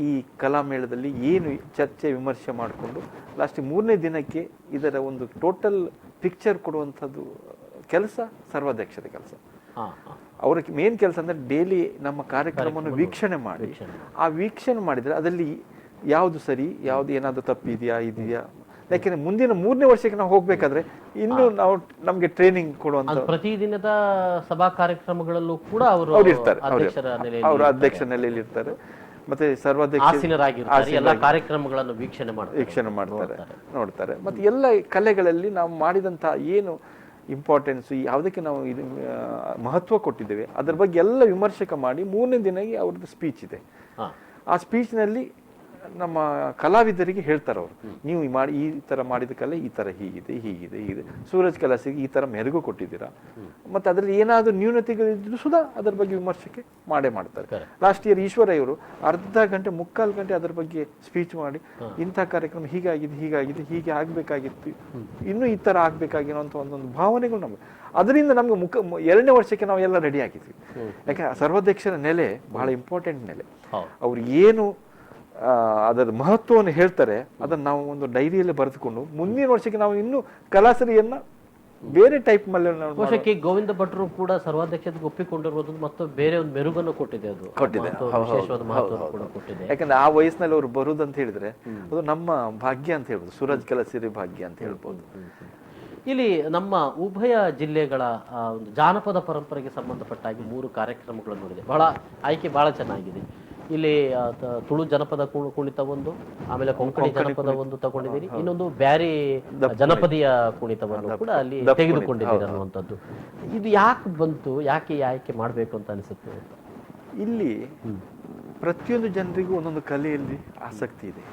ಈ ಕಲಾಮೇಳದಲ್ಲಿ ಏನು ಚರ್ಚೆ ವಿಮರ್ಶೆ ಮಾಡಿಕೊಂಡು ಲಾಸ್ಟ್ 3ನೇ ದಿನಕ್ಕೆ ಇದರ ಒಂದು ಟೋಟಲ್ ಪಿಕ್ಚರ್ ಕೊಡುವಂಥದ್ದು ಕೆಲಸ ಸರ್ವಾಧ್ಯಕ್ಷರ ಕೆಲಸ. ಅವರ ಮೇನ್ ಕೆಲಸ ಅಂದ್ರೆ ಡೈಲಿ ನಮ್ಮ ಕಾರ್ಯಕ್ರಮವನ್ನು ವೀಕ್ಷಣೆ ಮಾಡಿ, ಆ ವೀಕ್ಷಣೆ ಮಾಡಿದ್ರೆ ಅದರಲ್ಲಿ ಯಾವುದು ಸರಿ, ಯಾವ್ದು ಏನಾದ್ರು ತಪ್ಪಿದೆಯಾ ಇದೆಯಾ. ಯಾಕೆಂದ್ರೆ ಮುಂದಿನ 3ನೇ ವರ್ಷಕ್ಕೆ ನಾವು ಹೋಗ್ಬೇಕಾದ್ರೆ ಇನ್ನು ನಾವು ನಮ್ಗೆ ಟ್ರೈನಿಂಗ್ ಕೊಡುವಂತ ಪ್ರತಿದಿನದ ಸಭಾ ಕಾರ್ಯಕ್ರಮಗಳಲ್ಲೂ ಕೂಡ ಅವರು ಇರ್ತಾರೆ. ಅವರು ಅಧ್ಯಕ್ಷ ನೆಲೆಯಲ್ಲಿ ಇರ್ತಾರೆ. ಮತ್ತೆ ಸರ್ವಾಧ್ಯಕ್ಷರಾಗಿರ್ತಾರೆ. ಎಲ್ಲ ಕಾರ್ಯಕ್ರಮಗಳನ್ನು ವೀಕ್ಷಣೆ ಮಾಡ್ತಾರೆ, ನೋಡ್ತಾರೆ. ಮತ್ತೆ ಎಲ್ಲ ಕಲೆಗಳಲ್ಲಿ ನಾವು ಮಾಡಿದಂತಹ ಏನು ಇಂಪಾರ್ಟೆನ್ಸ್, ಯಾವುದಕ್ಕೆ ನಾವು ಮಹತ್ವ ಕೊಟ್ಟಿದ್ದೇವೆ ಅದರ ಬಗ್ಗೆ ಎಲ್ಲ ವಿಮರ್ಶಕ ಮಾಡಿ 3ನೇ ದಿನಕ್ಕೆ ಅವ್ರದ್ದು ಸ್ಪೀಚ್ ಇದೆ. ಆ ಸ್ಪೀಚ್ನಲ್ಲಿ ನಮ್ಮ ಕಲಾವಿದರಿಗೆ ಹೇಳ್ತಾರೆ ಅವರು, ನೀವು ಈ ತರ ಮಾಡಿದ ಕಲೆ ಈ ತರ ಹೀಗಿದೆ. ಸೂರಜ್ ಕಲಾಸಿಗೆ ಈ ತರ ಮೆರುಗು ಕೊಟ್ಟಿದ್ದೀರಾ. ಮತ್ತೆ ಅದರಲ್ಲಿ ಏನಾದ್ರು ನ್ಯೂನತೆಗಳಿದ್ರು ಸುಧಾ ಅದರ ಬಗ್ಗೆ ವಿಮರ್ಶಕ್ಕೆ ಮಾಡ್ತಾರೆ. ಲಾಸ್ಟ್ ಇಯರ್ ಈಶ್ವರಯ್ಯ ಅವರು ಅರ್ಧ ಗಂಟೆ 3/4 ಗಂಟೆ ಅದರ ಬಗ್ಗೆ ಸ್ಪೀಚ್ ಮಾಡಿ, ಇಂಥ ಕಾರ್ಯಕ್ರಮ ಹೀಗಾಗಿದೆ, ಹೀಗೆ ಆಗ್ಬೇಕಾಗಿತ್ತು, ಇನ್ನೂ ಈ ತರ ಆಗ್ಬೇಕಾಗಿರೋ ಅಂತ ಒಂದೊಂದು ಭಾವನೆಗಳು ನಮ್ಗೆ. ಅದರಿಂದ ನಮ್ಗೆ 2ನೇ ವರ್ಷಕ್ಕೆ ನಾವು ಎಲ್ಲ ರೆಡಿ ಆಗಿದ್ವಿ. ಯಾಕೆ ಸರ್ವಾಧ್ಯಕ್ಷರ ನೆಲೆ ಬಹಳ ಇಂಪಾರ್ಟೆಂಟ್ ನೆಲೆ. ಅವ್ರು ಏನು ಅದರ ಮಹತ್ವವನ್ನು ಹೇಳ್ತಾರೆ ಅದನ್ನ ನಾವು ಒಂದು ಡೈರಿಯಲ್ಲಿ ಬರೆದುಕೊಂಡು ಮುಂದಿನ ವರ್ಷಕ್ಕೆ ನಾವು ಇನ್ನು ಕಲಾಸರಿಯನ್ನ ಬೇರೆ ಟೈಪ್ ಮೇಲೆ ವರ್ಷಕ್ಕೆ ಗೋವಿಂದ ಭಟ್ರು ಕೂಡ ಸರ್ವಾಧ್ಯಕ್ಷತೆಗೆ ಒಪ್ಪಿಕೊಂಡಿರುವುದು ಮತ್ತು ಬೇರೆ ಒಂದು ಮೆರುಗನ್ನು ಕೊಟ್ಟಿದೆ. ಯಾಕಂದ್ರೆ ಆ ವಯಸ್ಸಿನಲ್ಲಿ ಅವರು ಬರುದಂತ ಹೇಳಿದ್ರೆ ಅದು ನಮ್ಮ ಭಾಗ್ಯ ಅಂತ ಹೇಳ್ಬೋದು, ಸೂರಜ್ ಕಲಾಸಿರಿ ಭಾಗ್ಯ ಅಂತ ಹೇಳ್ಬೋದು. ಇಲ್ಲಿ ನಮ್ಮ ಉಭಯ ಜಿಲ್ಲೆಗಳ ಒಂದು ಜಾನಪದ ಪರಂಪರೆಗೆ ಸಂಬಂಧಪಟ್ಟಾಗಿ 3 ಕಾರ್ಯಕ್ರಮಗಳನ್ನು ನೋಡಿದೆ. ಆಯ್ಕೆ ಬಹಳ ಚೆನ್ನಾಗಿದೆ. ಇಲ್ಲಿ ತುಳು ಜನಪದ ಕುಣಿತ ಒಂದು, ಆಮೇಲೆ ಕೊಂಕಣಿ ಜನಪದ ಒಂದು ತಗೊಂಡಿದ್ದೀರಿ, ಇನ್ನೊಂದು ಬ್ಯಾರಿ ಜನಪದೀಯ ಕುಣಿತವನ್ನು ಕೂಡ ಅಲ್ಲಿ ತೆಗೆದುಕೊಂಡಿದ್ದೀರಿ ಅನ್ನುವಂಥದ್ದು. ಇದು ಯಾಕೆ ಬಂತು, ಯಾಕೆ ಆಯ್ಕೆ ಮಾಡಬೇಕು ಅಂತ ಅನಿಸುತ್ತೆ? ಇಲ್ಲಿ ಪ್ರತಿಯೊಂದು ಜನರಿಗೂ ಒಂದೊಂದು ಕಲೆಯಲ್ಲಿ ಆಸಕ್ತಿ ಇದೆ.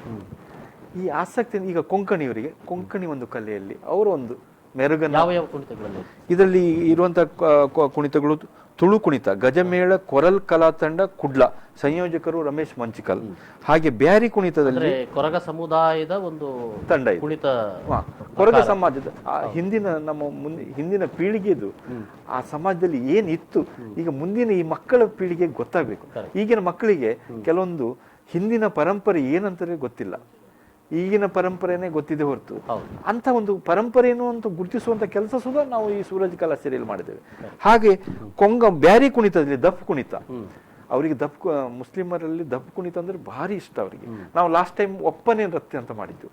ಈ ಆಸಕ್ತಿ ಈಗ ಕೊಂಕಣಿ ಒಂದು ಕಲೆಯಲ್ಲಿ ಅವರು ಒಂದು ಮೆರುಗನ್ನ, ಯಾವ ಕುಣಿತಗಳಲ್ಲಿ ಇದರಲ್ಲಿ ಇರುವಂತಹ ಕುಣಿತಗಳು ತುಳು ಕುಣಿತ, ಗಜಮೇಳ, ಕೊರಲ್ ಕಲಾ ತಂಡ, ಕುಡ್ಲ, ಸಂಯೋಜಕರು ರಮೇಶ್ ಮಂಚಿಕಲ್. ಹಾಗೆ ಬ್ಯಾರಿ ಕುಣಿತದಲ್ಲಿ ಕೊರಗ ಸಮುದಾಯದ ಒಂದು ತಂಡ ಕುಣಿತ, ಕೊರಗ ಸಮಾಜದ ಹಿಂದಿನ ಪೀಳಿಗೆದು ಆ ಸಮಾಜದಲ್ಲಿ ಏನಿತ್ತು ಈಗ ಮುಂದಿನ ಈ ಮಕ್ಕಳ ಪೀಳಿಗೆಗೆ ಗೊತ್ತಾಗಬೇಕು. ಈಗಿನ ಮಕ್ಕಳಿಗೆ ಕೆಲವೊಂದು ಹಿಂದಿನ ಪರಂಪರೆ ಏನಂತಾರೆ ಗೊತ್ತಿಲ್ಲ, ಈಗಿನ ಪರಂಪರೆನೇ ಗೊತ್ತಿದೆ ಹೊರತು ಅಂತ ಒಂದು ಪರಂಪರೆಯನ್ನು ಅಂತ ಗುರುತಿಸುವಂತ ಕೆಲಸ ಸುಧಾ ನಾವು ಈ ಸೂರಜ್ ಕಲಾ ಸೇರಿಯಲ್ಲಿ ಮಾಡಿದ್ದೇವೆ. ಹಾಗೆ ಬ್ಯಾರಿ ಕುಣಿತದಲ್ಲಿ ದಫ್ ಕುಣಿತ, ಅವರಿಗೆ ಮುಸ್ಲಿಮರಲ್ಲಿ ದಫ್ ಕುಣಿತ ಅಂದ್ರೆ ಭಾರಿ ಇಷ್ಟ ಅವರಿಗೆ. ನಾವು ಲಾಸ್ಟ್ ಟೈಮ್ ಒಪ್ಪನೆ ನೃತ್ಯ ಅಂತ ಮಾಡಿದ್ದು.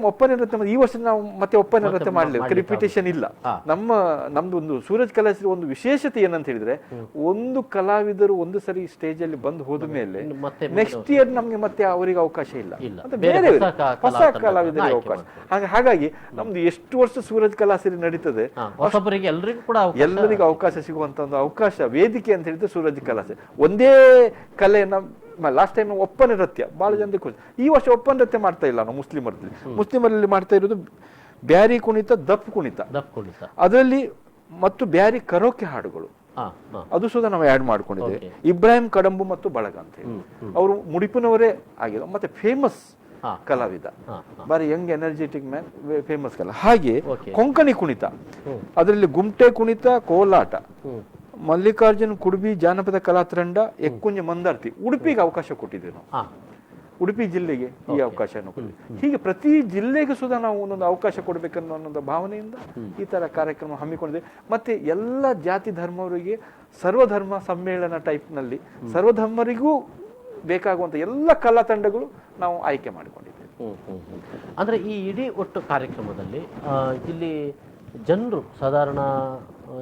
ಒಪ್ಪನೆ ನೃತ್ಯ, ಈ ವರ್ಷ ನಾವು ಮತ್ತೆ ಒಪ್ಪನೆ ನೃತ್ಯ ಮಾಡಲಿಲ್ಲ, ರಿಪಿಟೇಷನ್ ಇಲ್ಲ. ನಮ್ದು ಒಂದು ಸೂರಜ್ ಕಲಾಶ್ರೀ ಒಂದು ವಿಶೇಷತೆ ಏನಂತ ಹೇಳಿದ್ರೆ, ಒಂದು ಕಲಾವಿದರು ಒಂದು ಸರಿ ಸ್ಟೇಜ್ ಅಲ್ಲಿ ಬಂದು ಹೋದ ಮೇಲೆ ನೆಕ್ಸ್ಟ್ ಇಯರ್ ನಮ್ಗೆ ಮತ್ತೆ ಅವರಿಗೆ ಅವಕಾಶ ಇಲ್ಲ, ಬೇರೆ ಹೊಸ ಕಲಾವಿದರಿಗೆ ಅವಕಾಶ. ಹಾಗಾಗಿ ನಮ್ದು ಎಷ್ಟು ವರ್ಷ ಸೂರಜ್ ಕಲಾಶ್ರೀ ನಡೀತದೆ ಎಲ್ಲರಿಗೂ ಅವಕಾಶ ಸಿಗುವಂತ ಒಂದು ಅವಕಾಶ ವೇದಿಕೆ ಅಂತ ಹೇಳಿದ್ರೆ ಸೂರಜ್ ಕಲಾಶ್ರೀ. ಒಂದೇ ಕಲೆಯನ್ನ ಲಾಸ್ಟ್ ಟೈಮ್ ಒಪ್ಪನೆ ನೃತ್ಯ ಬಹಳ ಜನರಿಗೆ ಖುಷಿ. ಈ ವರ್ಷ ಒಪ್ಪನೆ ನೃತ್ಯ ಮಾಡ್ತಾ ಇಲ್ಲ ನಾವು ಮುಸ್ಲಿಮರಲ್ಲಿ ಮಾಡ್ತಾ ಇರೋದು ಬ್ಯಾರಿ ಕುಣಿತ, ದಫ್ ಕುಣಿತ ಅದರಲ್ಲಿ ಮತ್ತು ಬ್ಯಾರಿ ಕರೋಕೆ ಹಾಡುಗಳು ಹಾ, ಹಾ. ಅದು ಸುಧಾ ನಾವು ಆ್ಯಡ್ ಮಾಡ್ಕೊಂಡಿದ್ದೇವೆ. ಇಬ್ರಾಹಿಂ ಕಡಂಬು ಮತ್ತು ಬಳಗ ಅಂತ ಹೇಳಿ ಅವರು ಮುಡಿಪಿನವರೇ ಆಗಿರೋ ಮತ್ತೆ ಫೇಮಸ್ ಕಲಾವಿದ, ಬಾರಿ ಯಂಗ್ ಎನರ್ಜೆಟಿಕ್ ಮ್ಯಾನ್, ಫೇಮಸ್ ಕಲಾ. ಹಾಗೆ ಕೊಂಕಣಿ ಕುಣಿತ, ಅದರಲ್ಲಿ ಗುಮ್ಟೆ ಕುಣಿತ, ಕೋಲಾಟ, ಮಲ್ಲಿಕಾರ್ಜುನ್ ಕುಡುಬಿ ಜಾನಪದ ಕಲಾ ತಂಡ, ಎಕ್ಕುಂಜ ಮಂದಾರ್ತಿ, ಉಡುಪಿಗೆ ಅವಕಾಶ ಕೊಟ್ಟಿದ್ದೇವೆ ನಾವು. ಉಡುಪಿ ಜಿಲ್ಲೆಗೆ ಈ ಅವಕಾಶವನ್ನು ಕೊಟ್ಟಿದ್ದೇವೆ. ಹೀಗೆ ಪ್ರತಿ ಜಿಲ್ಲೆಗೂ ಸುಧಾ ನಾವು ಒಂದೊಂದು ಅವಕಾಶ ಕೊಡಬೇಕನ್ನೋ ಅನ್ನೋ ಭಾವನೆಯಿಂದ ಈ ತರ ಕಾರ್ಯಕ್ರಮ ಹಮ್ಮಿಕೊಂಡಿದೆ. ಮತ್ತೆ ಎಲ್ಲ ಜಾತಿ ಧರ್ಮವರಿಗೆ ಸರ್ವಧರ್ಮ ಸಮ್ಮೇಳನ ಟೈಪ್ನಲ್ಲಿ ಸರ್ವಧರ್ಮರಿಗೂ ಬೇಕಾಗುವಂತ ಎಲ್ಲ ಕಲಾ ತಂಡಗಳು ನಾವು ಆಯ್ಕೆ ಮಾಡಿಕೊಂಡಿದ್ದೇವೆ. ಅಂದ್ರೆ ಈ ಇಡೀ ಒಟ್ಟು ಕಾರ್ಯಕ್ರಮದಲ್ಲಿ ಇಲ್ಲಿ ಜನರು ಸಾಧಾರಣ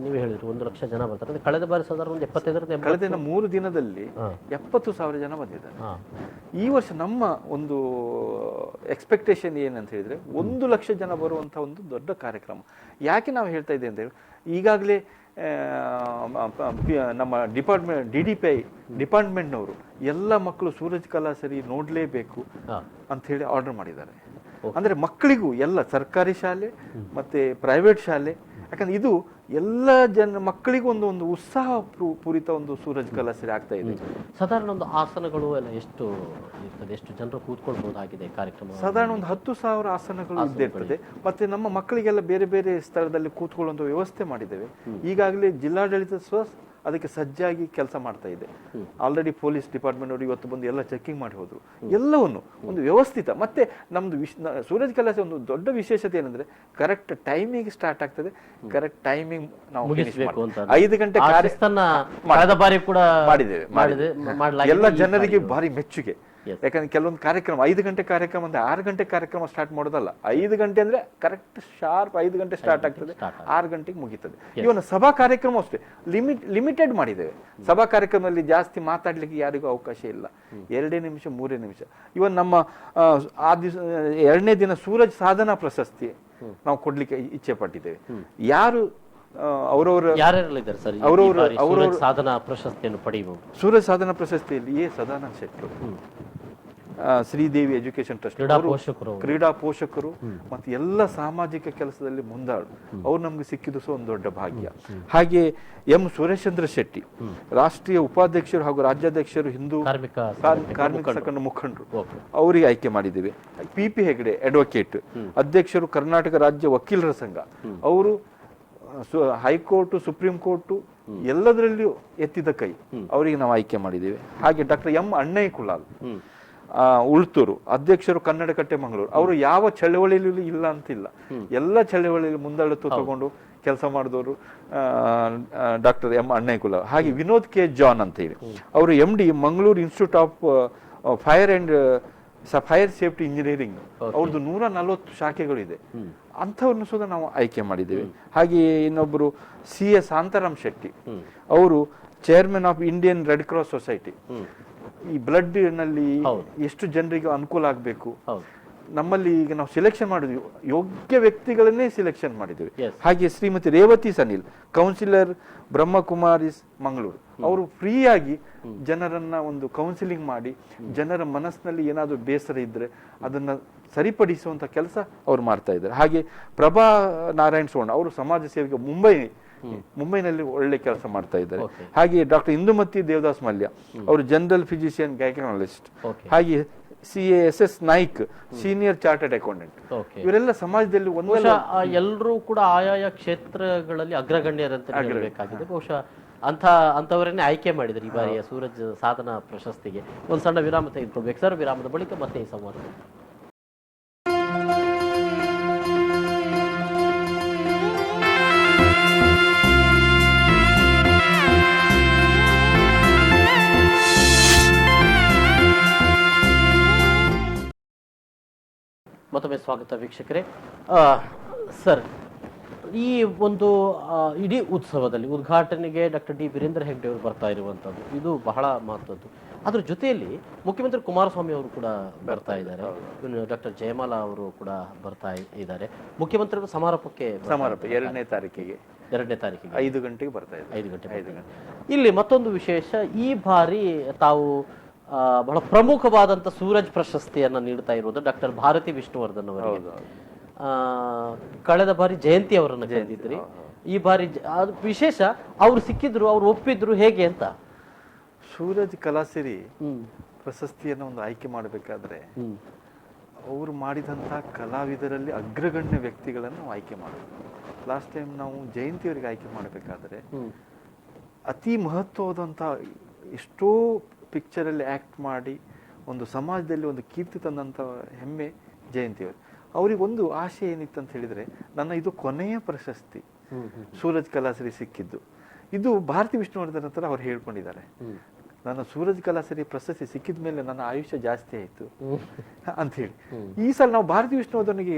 ನೀವೇ ಹೇಳಿದ್ರು 1 ಲಕ್ಷ ಜನ ಬರ್ತಾರೆ. ಅಂದ್ರೆ ಕಳೆದ ಬಾರಿ ಸಾಧಾರಣ ಒಂದು 75 ಕಳೆದ 3 ದಿನದಲ್ಲಿ 70,000 ಜನ ಬಂದಿದ್ದಾರೆ. ಈ ವರ್ಷ ನಮ್ಮ ಒಂದು ಎಕ್ಸ್ಪೆಕ್ಟೇಷನ್ ಏನಂತ ಹೇಳಿದ್ರೆ 1 ಲಕ್ಷ ಜನ ಬರುವಂತ ಒಂದು ದೊಡ್ಡ ಕಾರ್ಯಕ್ರಮ. ಯಾಕೆ ನಾವು ಹೇಳ್ತಾ ಇದ್ದೇವೆ ಅಂತ ಹೇಳಿ, ಈಗಾಗಲೇ ನಮ್ಮ DDPI ಡಿಪಾರ್ಟ್ಮೆಂಟ್ನವರು ಎಲ್ಲ ಮಕ್ಕಳು ಸೂರಜ್ ಕಲಾ ಸರಿ ನೋಡ್ಲೇಬೇಕು ಅಂತ ಹೇಳಿ ಆರ್ಡರ್ ಮಾಡಿದ್ದಾರೆ. ಅಂದ್ರೆ ಮಕ್ಕಳಿಗೂ ಎಲ್ಲ ಸರ್ಕಾರಿ ಶಾಲೆ ಮತ್ತೆ ಪ್ರೈವೇಟ್ ಶಾಲೆ, ಯಾಕಂದ್ರೆ ಇದು ಎಲ್ಲ ಮಕ್ಕಳಿಗೂ ಒಂದು ಉತ್ಸಾಹ ಪೂರಿತ ಒಂದು ಸೂರಜ್ ಕಲಾ ಸರಿ ಆಗ್ತಾ ಇದೆ. ಸಾಧಾರಣ ಒಂದು ಆಸನಗಳು ಎಲ್ಲ ಎಷ್ಟು ಇರ್ತದೆ, ಎಷ್ಟು ಜನರು ಕೂತ್ಕೊಳ್ಬಹುದಾಗಿದೆ ಕಾರ್ಯಕ್ರಮ? ಸಾಧಾರಣ ಒಂದು 10,000 ಆಸನಗಳು ಇದ್ದೇ ಇರ್ತದೆ. ಮತ್ತೆ ನಮ್ಮ ಮಕ್ಕಳಿಗೆಲ್ಲ ಬೇರೆ ಬೇರೆ ಸ್ಥಳದಲ್ಲಿ ಕೂತ್ಕೊಳ್ಳುವಂತ ವ್ಯವಸ್ಥೆ ಮಾಡಿದ್ದೇವೆ. ಈಗಾಗಲೇ ಜಿಲ್ಲಾಡಳಿತ ಅದಕ್ಕೆ ಸಜ್ಜಾಗಿ ಕೆಲಸ ಮಾಡ್ತಾ ಇದೆ. ಆಲ್ರೆಡಿ ಪೊಲೀಸ್ ಡಿಪಾರ್ಟ್ಮೆಂಟ್ ಅವರು ಇವತ್ತು ಬಂದು ಎಲ್ಲ ಚೆಕಿಂಗ್ ಮಾಡಿ ಹೋದ್ರು. ಎಲ್ಲವನ್ನು ಒಂದು ವ್ಯವಸ್ಥಿತ. ಮತ್ತೆ ನಮ್ದು ಸೂರಜ್ ಕಲಾಸ ಒಂದು ದೊಡ್ಡ ವಿಶೇಷತೆ ಏನಂದ್ರೆ ಕರೆಕ್ಟ್ ಟೈಮಿಂಗ್ ಸ್ಟಾರ್ಟ್ ಆಗ್ತದೆ, ಕರೆಕ್ಟ್ ಟೈಮಿಂಗ್ ನಾವು 5 ಗಂಟೆ ಮಾಡಿದ್ದೇವೆ. ಎಲ್ಲ ಜನರಿಗೆ ಭಾರಿ ಮೆಚ್ಚುಗೆ. ಯಾಕಂದ್ರೆ ಕೆಲವೊಂದು ಕಾರ್ಯಕ್ರಮ 5 ಗಂಟೆ ಕಾರ್ಯಕ್ರಮ ಅಂದ್ರೆ 6 ಗಂಟೆ ಕಾರ್ಯಕ್ರಮ ಸ್ಟಾರ್ಟ್ ಮಾಡೋದಲ್ಲ. 5 ಗಂಟೆ ಅಂದ್ರೆ ಕರೆಕ್ಟ್ ಶಾರ್ಪ್ 5 ಗಂಟೆ ಸ್ಟಾರ್ಟ್ ಆಗ್ತದೆ, 6 ಗಂಟೆಗೆ ಮುಗೀತದೆ. ಇವನ್ನ ಸಭಾ ಕಾರ್ಯಕ್ರಮ ಅಷ್ಟೇ ಲಿಮಿಟೆಡ್ ಮಾಡಿದ್ದೇವೆ. ಸಭಾ ಕಾರ್ಯಕ್ರಮದಲ್ಲಿ ಜಾಸ್ತಿ ಮಾತಾಡ್ಲಿಕ್ಕೆ ಯಾರಿಗೂ ಅವಕಾಶ ಇಲ್ಲ. 2 ನಿಮಿಷ 3 ನಿಮಿಷ. ಇವನ್ ನಮ್ಮ ಆ ದಿವಸ 2ನೇ ದಿನ ಸೂರಜ್ ಸಾಧನಾ ಪ್ರಶಸ್ತಿ ನಾವು ಕೊಡ್ಲಿಕ್ಕೆ ಇಚ್ಛೆ ಪಟ್ಟಿದ್ದೇವೆ. ಯಾರು ಅವರವರ ಸಾಧನಾ ಪ್ರಶಸ್ತಿಯನ್ನು ಪಡೆಯಬಹುದು. ಸೂರಜ್ ಸಾಧನಾ ಪ್ರಶಸ್ತಿಯಲ್ಲಿ ಸದಾನಂದ ಶೆಟ್ಟರು, ಶ್ರೀದೇವಿ ಎಜುಕೇಶನ್ ಟ್ರಸ್ಟ್, ಕ್ರೀಡಾ ಪೋಷಕರು ಮತ್ತೆ ಎಲ್ಲ ಸಾಮಾಜಿಕ ಕೆಲಸದಲ್ಲಿ ಮುಂದಾಳು ಅವ್ರು ನಮ್ಗೆ ಸಿಕ್ಕಿದ್ದು ಸಹ ಒಂದು ದೊಡ್ಡ ಭಾಗ್ಯ. ಹಾಗೆ ಎಂ ಸುರೇಶ್ಚಂದ್ರ ಶೆಟ್ಟಿ, ರಾಷ್ಟ್ರೀಯ ಉಪಾಧ್ಯಕ್ಷರು ಹಾಗೂ ರಾಜ್ಯಾಧ್ಯಕ್ಷರು ಹಿಂದೂ ಕಾರ್ಮಿಕ ಸಂಘದ ಮುಖಂಡರು, ಅವರಿಗೆ ಆಯ್ಕೆ ಮಾಡಿದ್ದೇವೆ. PP ಹೆಗ್ಡೆ ಅಡ್ವೊಕೇಟ್, ಅಧ್ಯಕ್ಷರು ಕರ್ನಾಟಕ ರಾಜ್ಯ ವಕೀಲರ ಸಂಘ, ಅವರು ಹೈಕೋರ್ಟ್ ಸುಪ್ರೀಂ ಕೋರ್ಟ್ ಎಲ್ಲದರಲ್ಲಿಯೂ ಎತ್ತಿದ ಕೈ, ಅವರಿಗೆ ನಾವು ಆಯ್ಕೆ ಮಾಡಿದ್ದೇವೆ. ಹಾಗೆ ಡಾಕ್ಟರ್ M ಅಣ್ಣಯ್ಯ ಕುಲಾಲ್, ಉಳ್ತೂರು, ಅಧ್ಯಕ್ಷರು ಕನ್ನಡ ಕಟ್ಟೆ ಮಂಗಳೂರು, ಅವರು ಯಾವ ಚಳವಳಿಯಲ್ಲೂ ಇಲ್ಲ ಅಂತಿಲ್ಲ, ಎಲ್ಲ ಚಳವಳಿಯಲ್ಲಿ ಮುಂದಾಳತ್ವ ತಗೊಂಡು ಕೆಲಸ ಮಾಡಿದವರು ಡಾಕ್ಟರ್ M ಅಣ್ಣಯ್ಯ ಕುಲಾಲ್. ಹಾಗೆ ವಿನೋದ್ K ಜಾನ್ ಅಂತ ಹೇಳಿ, ಅವರು MD Mangaluru institute of fire safety engineering, ಅವ್ರದ್ದು 140 ಶಾಖೆಗಳಿದೆ. ಅಂಥವ್ರನ್ನು ಸುಧಾ ನಾವು ಆಯ್ಕೆ ಮಾಡಿದ್ದೇವೆ. ಹಾಗೆ ಇನ್ನೊಬ್ಬರು CS ಶಾಂತಾರಾಮ್ ಶೆಟ್ಟಿ, ಅವರು chairman of Indian red cross society. ಈ ಬ್ಲಡ್ ನಲ್ಲಿ ಎಷ್ಟು ಜನರಿಗೆ ಅನುಕೂಲ ಆಗಬೇಕು, ನಮ್ಮಲ್ಲಿ ಈಗ ನಾವು ಸೆಲೆಕ್ಷನ್ ಮಾಡಿದ್ವಿ, ಯೋಗ್ಯ ವ್ಯಕ್ತಿಗಳನ್ನೇ ಸೆಲೆಕ್ಷನ್ ಮಾಡಿದ್ದೇವೆ. ಹಾಗೆ ಶ್ರೀಮತಿ ರೇವತಿ ಸನಿಲ್, ಕೌನ್ಸಿಲರ್ ಬ್ರಹ್ಮಕುಮಾರಿಸ್ ಮಂಗಳೂರು, ಅವರು ಫ್ರೀಯಾಗಿ ಜನರನ್ನ ಒಂದು ಕೌನ್ಸಿಲಿಂಗ್ ಮಾಡಿ ಜನರ ಮನಸ್ಸಿನಲ್ಲಿ ಏನಾದರೂ ಬೇಸರ ಇದ್ರೆ ಅದನ್ನ ಸರಿಪಡಿಸುವಂತ ಕೆಲಸ ಅವ್ರು ಮಾಡ್ತಾ ಇದ್ದಾರೆ. ಹಾಗೆ ಪ್ರಭಾ ನಾರಾಯಣ್ ಸೋಣ, ಅವರು ಸಮಾಜ ಸೇವೆಗೆ ಮುಂಬೈನಲ್ಲಿ ಒಳ್ಳೆ ಕೆಲಸ ಮಾಡ್ತಾ ಇದ್ದಾರೆ. ಹಾಗೆ ಡಾಕ್ಟರ್ ಇಂದುಮತಿ ದೇವದಾಸ್ ಮಲ್ಯ, ಅವರು ಜನರಲ್ ಫಿಸಿಷಿಯನ್ ಗೈನಕಾಲಜಿಸ್ಟ್. ಹಾಗೆ CASS Naik, senior chartered accountant. ಇವರೆಲ್ಲ ಸಮಾಜದಲ್ಲಿ ಎಲ್ಲರೂ ಕೂಡ ಆಯಾಯ ಕ್ಷೇತ್ರಗಳಲ್ಲಿ ಅಗ್ರಗಣ್ಯರಂತ ಹೇಳಬೇಕಾಗಿದೆ. ಬಹುಶಃ ಅಂತವರನ್ನೇ ಆಯ್ಕೆ ಮಾಡಿದ್ರು ಈ ಬಾರಿಯ ಸೂರಜ್ ಸಾಧನಾ ಪ್ರಶಸ್ತಿಗೆ. ಒಂದು ಸಣ್ಣ ವಿರಾಮ ತೆಗೆದುಕೊಳ್ಬೇಕು ಸರ್. ವಿರಾಮದ ಬಳಿಕ ಮತ್ತೆ ಈ ಸಂವಾದ. ಮತ್ತೊಮ್ಮೆ ಸ್ವಾಗತ ವೀಕ್ಷಕರೇ. ಸರ್, ಈ ಒಂದು ಇಡೀ ಉತ್ಸವದಲ್ಲಿ ಉದ್ಘಾಟನೆಗೆ ಡಾಕ್ಟರ್ ಡಿ ವೀರೇಂದ್ರ ಹೆಗ್ಡೆ ಅವರು ಬರ್ತಾ ಇರುವಂಥದ್ದು ಇದು ಬಹಳ ಮಹತ್ವದ್ದು. ಅದ್ರ ಜೊತೆಯಲ್ಲಿ ಮುಖ್ಯಮಂತ್ರಿ ಕುಮಾರಸ್ವಾಮಿ ಅವರು ಕೂಡ ಬರ್ತಾ ಇದ್ದಾರೆ, ಡಾಕ್ಟರ್ ಜಯಮಾಲಾ ಅವರು ಕೂಡ ಬರ್ತಾ ಇದ್ದಾರೆ. ಮುಖ್ಯಮಂತ್ರಿಗಳು ಸಮಾರೋಪ 2ನೇ ತಾರೀಕಿಗೆ 5 ಗಂಟೆಗೆ ಬರ್ತಾ ಇದ್ದಾರೆ. 5 ಗಂಟೆ. ಇಲ್ಲಿ ಮತ್ತೊಂದು ವಿಶೇಷ, ಈ ಬಾರಿ ತಾವು ಬಹಳ ಪ್ರಮುಖವಾದಂತ ಸೂರಜ್ ಪ್ರಶಸ್ತಿಯನ್ನ ನೀಡ್ತಾ ಇರುವುದು ಡಾಕ್ಟರ್ ಭಾರತಿ ವಿಷ್ಣುವರ್ಧನ್ ಅವರಿಗೆ. ಕಳೆದ ಬಾರಿ ಜಯಂತಿ ಅವರನ್ನ ಕರೆದಿದ್ರಿ, ಈ ಬಾರಿ ಅದು ವಿಶೇಷ. ಅವ್ರು ಸಿಕ್ಕಿದ್ರು, ಅವ್ರು ಒಪ್ಪಿದ್ರು, ಹೇಗೆ ಅಂತ? ಸೂರಜ್ ಕಲಾಸಿರಿ ಪ್ರಶಸ್ತಿಯನ್ನು ಒಂದು ಆಯ್ಕೆ ಮಾಡಬೇಕಾದ್ರೆ ಅವರು ಮಾಡಿದಂಥ ಕಲಾವಿದರಲ್ಲಿ ಅಗ್ರಗಣ್ಯ ವ್ಯಕ್ತಿಗಳನ್ನು ನಾವು ಆಯ್ಕೆ ಮಾಡೋದು. ಲಾಸ್ಟ್ ಟೈಮ್ ನಾವು ಜಯಂತಿಯವರಿಗೆ ಆಯ್ಕೆ ಮಾಡಬೇಕಾದ್ರೆ ಅತಿ ಮಹತ್ವವಾದಂಥ ಎಷ್ಟೋ ಪಿಕ್ಚರಲ್ಲಿ ಆ್ಯಕ್ಟ್ ಮಾಡಿ ಒಂದು ಸಮಾಜದಲ್ಲಿ ಒಂದು ಕೀರ್ತಿ ತಂದಂಥ ಹೆಮ್ಮೆ ಜಯಂತಿಯವರು. ಅವರಿಗೊಂದು ಆಶೆ ಏನಿತ್ತು ಅಂತ ಹೇಳಿದರೆ, ನನ್ನ ಇದು ಕೊನೆಯ ಪ್ರಶಸ್ತಿ ಸೂರಜ್ ಕಲಾಸಿರಿ ಸಿಕ್ಕಿದ್ದು. ಇದು ಭಾರತಿ ವಿಷ್ಣುವರ್ಧನ್ ಹತ್ರ ಅವ್ರು ಹೇಳ್ಕೊಂಡಿದ್ದಾರೆ, ನನ್ನ ಸೂರಜ್ ಕಲಾಸಿರಿ ಪ್ರಶಸ್ತಿ ಸಿಕ್ಕಿದ ಮೇಲೆ ನನ್ನ ಆಯುಷ್ಯ ಜಾಸ್ತಿ ಆಯಿತು ಅಂತ ಹೇಳಿ. ಈ ಸಲ ನಾವು ಭಾರತಿ ವಿಷ್ಣುವರ್ಧನ್ಗೆ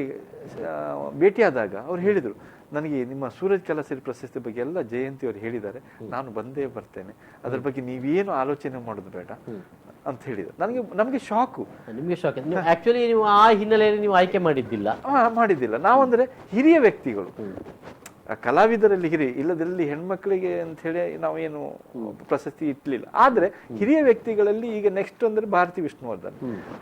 ಭೇಟಿಯಾದಾಗ ಅವ್ರು ಹೇಳಿದರು, ನನಗೆ ನಿಮ್ಮ ಸೂರಜ್ ಕಲಾಸಿರಿ ಪ್ರಶಸ್ತಿ ಬಗ್ಗೆ ಎಲ್ಲ ಜಯಂತಿಯವರು ಹೇಳಿದ್ದಾರೆ, ನಾನು ಬಂದೇ ಬರ್ತೇನೆ, ಅದ್ರ ಬಗ್ಗೆ ನೀವೇನು ಆಲೋಚನೆ ಮಾಡೋದು ಬೇಡ ಅಂತ ಹೇಳಿದ್ರು. ನಮಗೆ ಶಾಕು. ನಿಮಗೆ ಶಾಕ್? ಆಕ್ಚುಲಿ ನೀವು ಆ ಹಿನ್ನೆಲೆಯಲ್ಲಿ ನೀವು ಆಯ್ಕೆ ಮಾಡಿದ್ದಿಲ್ಲ. ನಾವಂದ್ರೆ ಹಿರಿಯ ವ್ಯಕ್ತಿಗಳು, ಕಲಾವಿದರಲ್ಲಿ ಹಿರಿಯ, ಇಲ್ಲದಲ್ಲಿ ಹೆಣ್ಮಕ್ಳಿಗೆ ಅಂತ ಹೇಳಿ ನಾವೇನು ಪ್ರಶಸ್ತಿ ಇಟ್ಲಿಲ್ಲ. ಆದ್ರೆ ಹಿರಿಯ ವ್ಯಕ್ತಿಗಳಲ್ಲಿ ಈಗ ನೆಕ್ಸ್ಟ್ ಅಂದ್ರೆ ಭಾರತಿ ವಿಷ್ಣುವರ್ಧನ್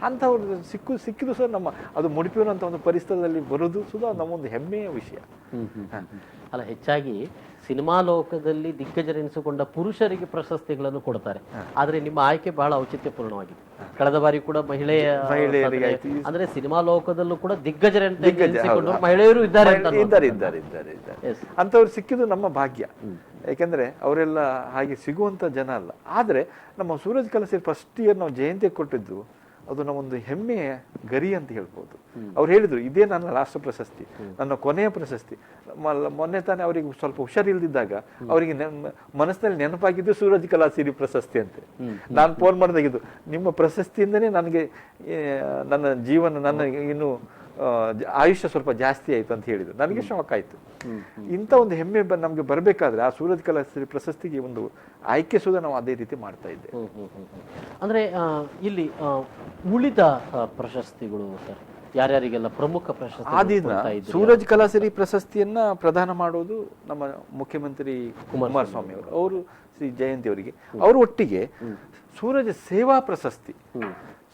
ಅಂತವ್ರು ಸಿಕ್ಕಿದ್ದು ಸಹ ನಮ್ಮ ಅದು ಮುಡಿಪಿರುವಂತ ಒಂದು ಪರಿಸರದಲ್ಲಿ ಬರೋದು ಸುಧಾ ನಮ್ಮೊಂದು ಹೆಮ್ಮೆಯ ವಿಷಯ. ಅಲ್ಲ, ಹೆಚ್ಚಾಗಿ ಸಿನಿಮಾ ಲೋಕದಲ್ಲಿ ದಿಗ್ಗಜರೆನಿಸಿಕೊಂಡ ಪುರುಷರಿಗೆ ಪ್ರಶಸ್ತಿಗಳನ್ನು ಕೊಡ್ತಾರೆ, ಆದ್ರೆ ನಿಮ್ಮ ಆಯ್ಕೆ ಬಹಳ ಔಚಿತ್ಯಪೂರ್ಣವಾಗಿದೆ. ಕಳೆದ ಬಾರಿ ಕೂಡ ಮಹಿಳೆಯರಿಗೆ, ಅಂದ್ರೆ ಸಿನಿಮಾ ಲೋಕದಲ್ಲೂ ಕೂಡ ದಿಗ್ಗಜರೆನಿಸಿಕೊಂಡು ಮಹಿಳೆಯರು ಇದ್ದಾರೆ ಅಂತವ್ರು ಸಿಕ್ಕಿದ್ದು ನಮ್ಮ ಭಾಗ್ಯ. ಯಾಕೆಂದ್ರೆ ಅವರೆಲ್ಲ ಹಾಗೆ ಸಿಗುವಂತ ಜನ ಅಲ್ಲ. ಆದ್ರೆ ನಮ್ಮ ಸೂರಜ್ ಕಲಾಸಿರಿ ಫಸ್ಟ್ ಇಯರ್ ನಾವು ಜಯಂತಿ ಕೊಟ್ಟಿದ್ದು ಅದು ನಮ್ಮೊಂದು ಹೆಮ್ಮೆಯ ಗರಿ ಅಂತ ಹೇಳ್ಬೋದು. ಅವ್ರು ಹೇಳಿದ್ರು, ಇದೇ ನನ್ನ ರಾಷ್ಟ್ರ ಪ್ರಶಸ್ತಿ, ನನ್ನ ಕೊನೆಯ ಪ್ರಶಸ್ತಿ. ಮೊನ್ನೆ ತಾನೇ ಅವರಿಗೆ ಸ್ವಲ್ಪ ಹುಷಾರಿಲ್ದಿದ್ದಾಗ ಅವರಿಗೆ ಮನಸ್ಸಿನಲ್ಲಿ ನೆನಪಾಗಿದ್ದು ಸೂರಜ್ ಕಲಾಸಿರಿ ಪ್ರಶಸ್ತಿ ಅಂತೆ. ನಾನು ಫೋನ್ ಮಾಡಿದಾಗಿದ್ದು, ನಿಮ್ಮ ಪ್ರಶಸ್ತಿಯಿಂದನೇ ನನಗೆ ನನ್ನ ಜೀವನ, ನನ್ನ ಇನ್ನು ಆಯುಷ್ಯ ಸ್ವಲ್ಪ ಜಾಸ್ತಿ ಆಯ್ತು ಅಂತ ಹೇಳಿದ್ರು. ನನಗೆ ಶಾಕ್ ಆಯ್ತು. ಇಂಥ ಒಂದು ಹೆಮ್ಮೆ ನಮ್ಗೆ ಬರಬೇಕಾದ್ರೆ ಆ ಸೂರಜ್ ಕಲಾಸಿರಿ ಪ್ರಶಸ್ತಿಗೆ ಒಂದು ಆಯ್ಕೆ ಸುಧಾ ನಾವು ಅದೇ ರೀತಿ ಮಾಡ್ತಾ ಇದ್ದೆ. ಅಂದ್ರೆ ಇಲ್ಲಿ ಉಳಿದ ಪ್ರಶಸ್ತಿಗಳು ಸರ್ ಯಾರ್ಯಾರಿಗೆಲ್ಲ ಪ್ರಮುಖ ಪ್ರಶಸ್ತಿ? ಆ ದಿನ ಸೂರಜ್ ಕಲಾಸಿರಿ ಪ್ರಶಸ್ತಿಯನ್ನ ಪ್ರದಾನ ಮಾಡೋದು ನಮ್ಮ ಮುಖ್ಯಮಂತ್ರಿ ಕುಮಾರಸ್ವಾಮಿ ಅವರು ಶ್ರೀ ಜಯಂತಿ ಅವರಿಗೆ. ಅವರ ಒಟ್ಟಿಗೆ ಸೂರಜ್ ಸೇವಾ ಪ್ರಶಸ್ತಿ,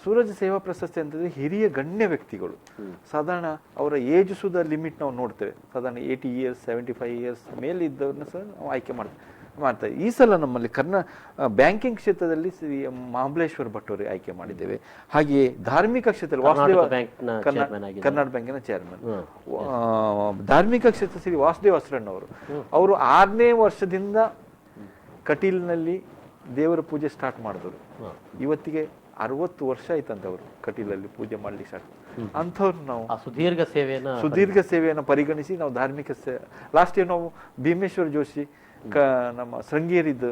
ಸೂರಜ್ ಸೇವಾ ಪ್ರಶಸ್ತಿ ಅಂತಂದ್ರೆ ಹಿರಿಯ ಗಣ್ಯ ವ್ಯಕ್ತಿಗಳು, ಸಾಧಾರಣ ಅವರ ಏಜ್ ಸುಧಾ ಲಿಮಿಟ್ ನಾವು ನೋಡ್ತೇವೆ, ಸಾಧಾರಣ 80 years 75 years ಮೇಲೆ ಇದ್ದವ್ರನ್ನ ಸಹ ನಾವು ಆಯ್ಕೆ ಮಾಡ್ತಾ. ಈ ಸಲ ನಮ್ಮಲ್ಲಿ ಬ್ಯಾಂಕಿಂಗ್ ಕ್ಷೇತ್ರದಲ್ಲಿ ಶ್ರೀ ಮಹಾಬಲೇಶ್ವರ್ ಭಟ್ ಅವರಿಗೆ ಆಯ್ಕೆ ಮಾಡಿದ್ದೇವೆ. ಹಾಗೆಯೇ ಧಾರ್ಮಿಕ ಕ್ಷೇತ್ರದಲ್ಲಿ ಕರ್ನಾಟಕ ಬ್ಯಾಂಕಿನ ಚೇರ್ಮನ್, ಧಾರ್ಮಿಕ ಕ್ಷೇತ್ರ ಶ್ರೀ ವಾಸುದೇವ ಅಸ್ರಣ್ಣ ಅವರು 6ನೇ ವರ್ಷದಿಂದ ಕಟೀಲ್ನಲ್ಲಿ ದೇವರ ಪೂಜೆ ಸ್ಟಾರ್ಟ್ ಮಾಡಿದ್ರು. ಇವತ್ತಿಗೆ 60 ವರ್ಷ ಆಯ್ತಂತ ಅವರು ಕಟೀಲಲ್ಲಿ ಪೂಜೆ ಮಾಡ್ಲಿಕ್ಕೆ ಸ್ಟಾರ್ಟ್. ಅಂಥವ್ರು ನಾವು ಸುದೀರ್ಘ ಸೇವೆಯನ್ನು ಪರಿಗಣಿಸಿ ನಾವು ಧಾರ್ಮಿಕ ಲಾಸ್ಟ್ ಇಯರ್ ನಾವು ಭೀಮೇಶ್ವರ ಜೋಶಿ ನಮ್ಮ ಶೃಂಗೇರಿದ್ದು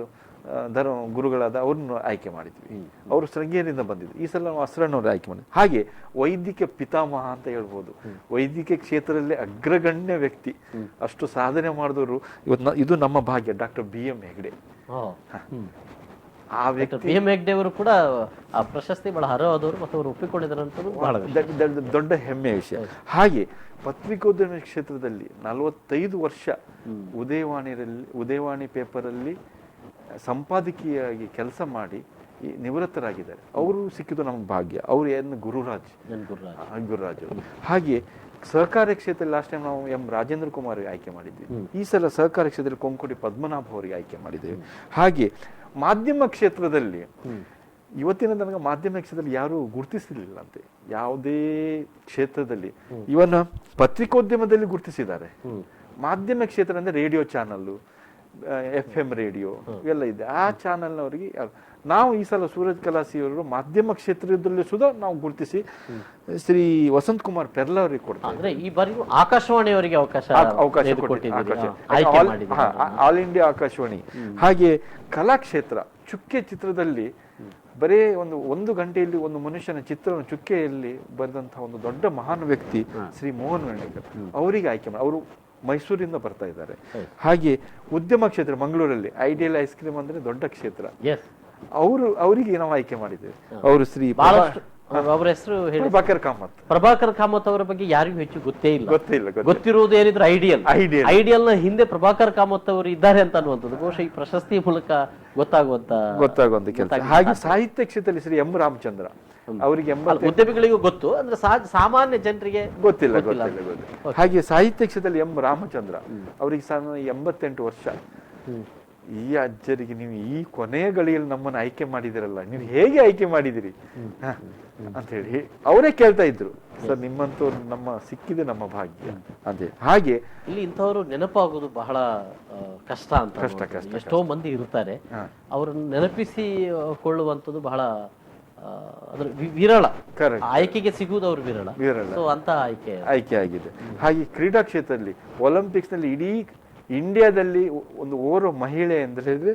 ಗುರುಗಳಾದ ಅವ್ರನ್ನ ಆಯ್ಕೆ ಮಾಡಿದ್ವಿ. ಅವರು ಶೃಂಗೇರಿಯಿಂದ ಬಂದಿದ್ರು. ಈ ಸಲ ನಾವು ಅಸ್ರಣ್ಣವ್ರು ಆಯ್ಕೆ ಮಾಡಿದ್ವಿ. ಹಾಗೆ ವೈದ್ಯಕೀಯ ಪಿತಾಮಹ ಅಂತ ಹೇಳ್ಬೋದು, ವೈದ್ಯಕೀಯ ಕ್ಷೇತ್ರದಲ್ಲಿ ಅಗ್ರಗಣ್ಯ ವ್ಯಕ್ತಿ, ಅಷ್ಟು ಸಾಧನೆ ಮಾಡಿದವರು ಇದು ನಮ್ಮ ಭಾಗ್ಯ. Doctor BM Hegde. ಆ ವ್ಯಕ್ತಿ BM ಹೆಗ್ಡೆ ಅವರು ಕೂಡ ಆ ಪ್ರಶಸ್ತಿ ಬಹಳ ಅರ್ಹವಾದವರು ಮತ್ತು ಅವರು ಒಪ್ಪಿಕೊಂಡಿದ್ದಾರೆ, ದೊಡ್ಡ ಹೆಮ್ಮೆಯ ವಿಷಯ. ಹಾಗೆ ಪತ್ರಿಕೋದ್ಯಮ ಕ್ಷೇತ್ರದಲ್ಲಿ 45 ವರ್ಷ ಉದಯವಾಣಿ ಪೇಪರಲ್ಲಿ ಸಂಪಾದಕಿಯಾಗಿ ಕೆಲಸ ಮಾಡಿ ನಿವೃತ್ತರಾಗಿದ್ದಾರೆ. ಅವರು ಸಿಕ್ಕಿದ್ದು ನಮ್ಗೆ ಭಾಗ್ಯ. ಅವರು ಗುರುರಾಜ್. ಹಾಗೆ ಸಹಕಾರ ಕ್ಷೇತ್ರದಲ್ಲಿ ಲಾಸ್ಟ್ ಟೈಮ್ ನಾವು M ರಾಜೇಂದ್ರ ಕುಮಾರ್ ಆಯ್ಕೆ ಮಾಡಿದ್ವಿ. ಈ ಸಲ ಸಹಕಾರ ಕ್ಷೇತ್ರದಲ್ಲಿ ಕೊಂಕೋಡಿ ಪದ್ಮನಾಭ ಅವರಿಗೆ ಆಯ್ಕೆ ಮಾಡಿದ್ದೇವೆ. ಹಾಗೆ ಮಾಧ್ಯಮ ಕ್ಷೇತ್ರದಲ್ಲಿ ಇವತ್ತಿನ ತನಕ ಮಾಧ್ಯಮ ಕ್ಷೇತ್ರದಲ್ಲಿ ಯಾರು ಗುರುತಿಸಲಿಲ್ಲ ಅಂತೆ, ಯಾವುದೇ ಕ್ಷೇತ್ರದಲ್ಲಿ. ಇವನ್ನ ಪತ್ರಿಕೋದ್ಯಮದಲ್ಲಿ ಗುರುತಿಸಿದ್ದಾರೆ. ಮಾಧ್ಯಮ ಕ್ಷೇತ್ರ ಅಂದ್ರೆ ರೇಡಿಯೋ ಚಾನಲ್, FM ರೇಡಿಯೋ ಇವೆಲ್ಲ ಇದೆ. ಆ ಚಾನಲ್ನವರಿಗೆ ನಾವು ಈ ಸಲ ಸೂರಜ್ ಕಲಾಸಿಯವರು ಮಾಧ್ಯಮ ಕ್ಷೇತ್ರದಲ್ಲಿ ಸುಧಾ ನಾವು ಗುರುತಿಸಿ ಶ್ರೀ ವಸಂತ್ ಕುಮಾರ್ ಪೆರ್ಲ ಅವರಿಗೆ ಕೊಡ್ತಾರೆ. ಈ ಬಾರಿ ಆಕಾಶವಾಣಿಯವರಿಗೆ ಅವಕಾಶ ಆಲ್ ಇಂಡಿಯಾ ಆಕಾಶವಾಣಿ. ಹಾಗೆ ಕಲಾಕ್ಷೇತ್ರ ಚುಕ್ಕೆ ಚಿತ್ರದಲ್ಲಿ ಬರೇ ಒಂದು ಗಂಟೆಯಲ್ಲಿ ಒಂದು ಮನುಷ್ಯನ ಚಿತ್ರವನ್ನು ಚುಕ್ಕೆಯಲ್ಲಿ ಬರೆದಂತಹ ಒಂದು ದೊಡ್ಡ ಮಹಾನ್ ವ್ಯಕ್ತಿ ಶ್ರೀ ಮೋಹನ್ ವೆಂಕಟೇಶ್ ಅವರಿಗೆ ಆಯ್ಕೆ ಮಾಡಿ. ಅವರು ಮೈಸೂರಿಂದ ಬರ್ತಾ ಇದ್ದಾರೆ. ಹಾಗೆ ಉದ್ಯಮ ಕ್ಷೇತ್ರ ಮಂಗಳೂರಲ್ಲಿ ಐಡಿಯಲ್ ಐಸ್ ಕ್ರೀಮ್ ಅಂದ್ರೆ ದೊಡ್ಡ ಕ್ಷೇತ್ರ, ಅವರಿಗೆ ನಾವು ಆಯ್ಕೆ ಮಾಡಿದ್ದೇವೆ. ಅವರು ಶ್ರೀ ಅವರ ಹೆಸರು ಹೇಳಿ. ಪ್ರಭಾಕರ್ ಕಾಮತ್. ಪ್ರಭಾಕರ್ ಕಾಮತ್ ಅವರ ಬಗ್ಗೆ ಯಾರಿಗೂ ಹೆಚ್ಚು ಗೊತ್ತೇ ಇಲ್ಲ. ಗೊತ್ತಿಲ್ಲ. ಗೊತ್ತಿರುವುದು ಏನಿದ್ರು ಐಡಿಯಲ್ ನ ಹಿಂದೆ ಪ್ರಭಾಕರ್ ಕಾಮತ್ ಅವರು ಇದ್ದಾರೆ ಅಂತ ಅನ್ನುವಂಥದ್ದು ಬಹುಶಃ ಈ ಪ್ರಶಸ್ತಿ ಮೂಲಕ ಗೊತ್ತಾಗುವಂತ ಕೆಲಸ. ಹಾಗೆ ಸಾಹಿತ್ಯ ಕ್ಷೇತ್ರದಲ್ಲಿ ಶ್ರೀ ಎಂ ರಾಮಚಂದ್ರ ಅವರಿಗೆ ಉದ್ಯಮಿಗಳಿಗೂ ಗೊತ್ತು, ಅಂದ್ರೆ ಸಾಮಾನ್ಯ ಜನರಿಗೆ ಗೊತ್ತಿಲ್ಲ. ಹಾಗೆ ಸಾಹಿತ್ಯ ಕ್ಷೇತ್ರದಲ್ಲಿ ಎಂ ರಾಮಚಂದ್ರ ಅವರಿಗೆ 88 ವರ್ಷ. ಈ ಅಜ್ಜರಿಗೆ ನೀವು ಈ ಕೊನೆಯ ಗಳಿಯಲ್ಲಿ ನಮ್ಮನ್ನು ಆಯ್ಕೆ ಮಾಡಿದಿರಲ್ಲ, ನೀವು ಹೇಗೆ ಆಯ್ಕೆ ಮಾಡಿದಿರಿ ಅಂತ ಹೇಳಿ ಅವರೇ ಕೇಳ್ತಾ ಇದ್ರು. ಸರ್ ನಿಮ್ಮಂತವ್ರು ನಮ್ಮ ಸಿಕ್ಕಿದೆ ನಮ್ಮ ಭಾಗ್ಯ ಅದೇ. ಹಾಗೆ ಇಲ್ಲಿ ಇಂಥವ್ರು ನೆನಪಾಗೋದು ಬಹಳ ಕಷ್ಟ ಅಂತ. ಕಷ್ಟ. ಎಷ್ಟೋ ಮಂದಿ ಇರ್ತಾರೆ, ಅವರನ್ನು ನೆನಪಿಸಿಕೊಳ್ಳುವಂಥದ್ದು ಬಹಳ ಅದ್ರ ವಿರಳ. ಆಯ್ಕೆಗೆ ಸಿಗುವುದು ಅವ್ರು ವಿರಳ. ಸೊ ಅಂತ ಆಯ್ಕೆ ಆಗಿದೆ. ಹಾಗೆ ಕ್ರೀಡಾ ಕ್ಷೇತ್ರದಲ್ಲಿ ಒಲಿಂಪಿಕ್ಸ್ ನಲ್ಲಿ ಇಡೀ ಇಂಡಿಯಾದಲ್ಲಿ ಒಂದು ಓರ್ವ ಮಹಿಳೆ ಅಂತ ಹೇಳಿದ್ರೆ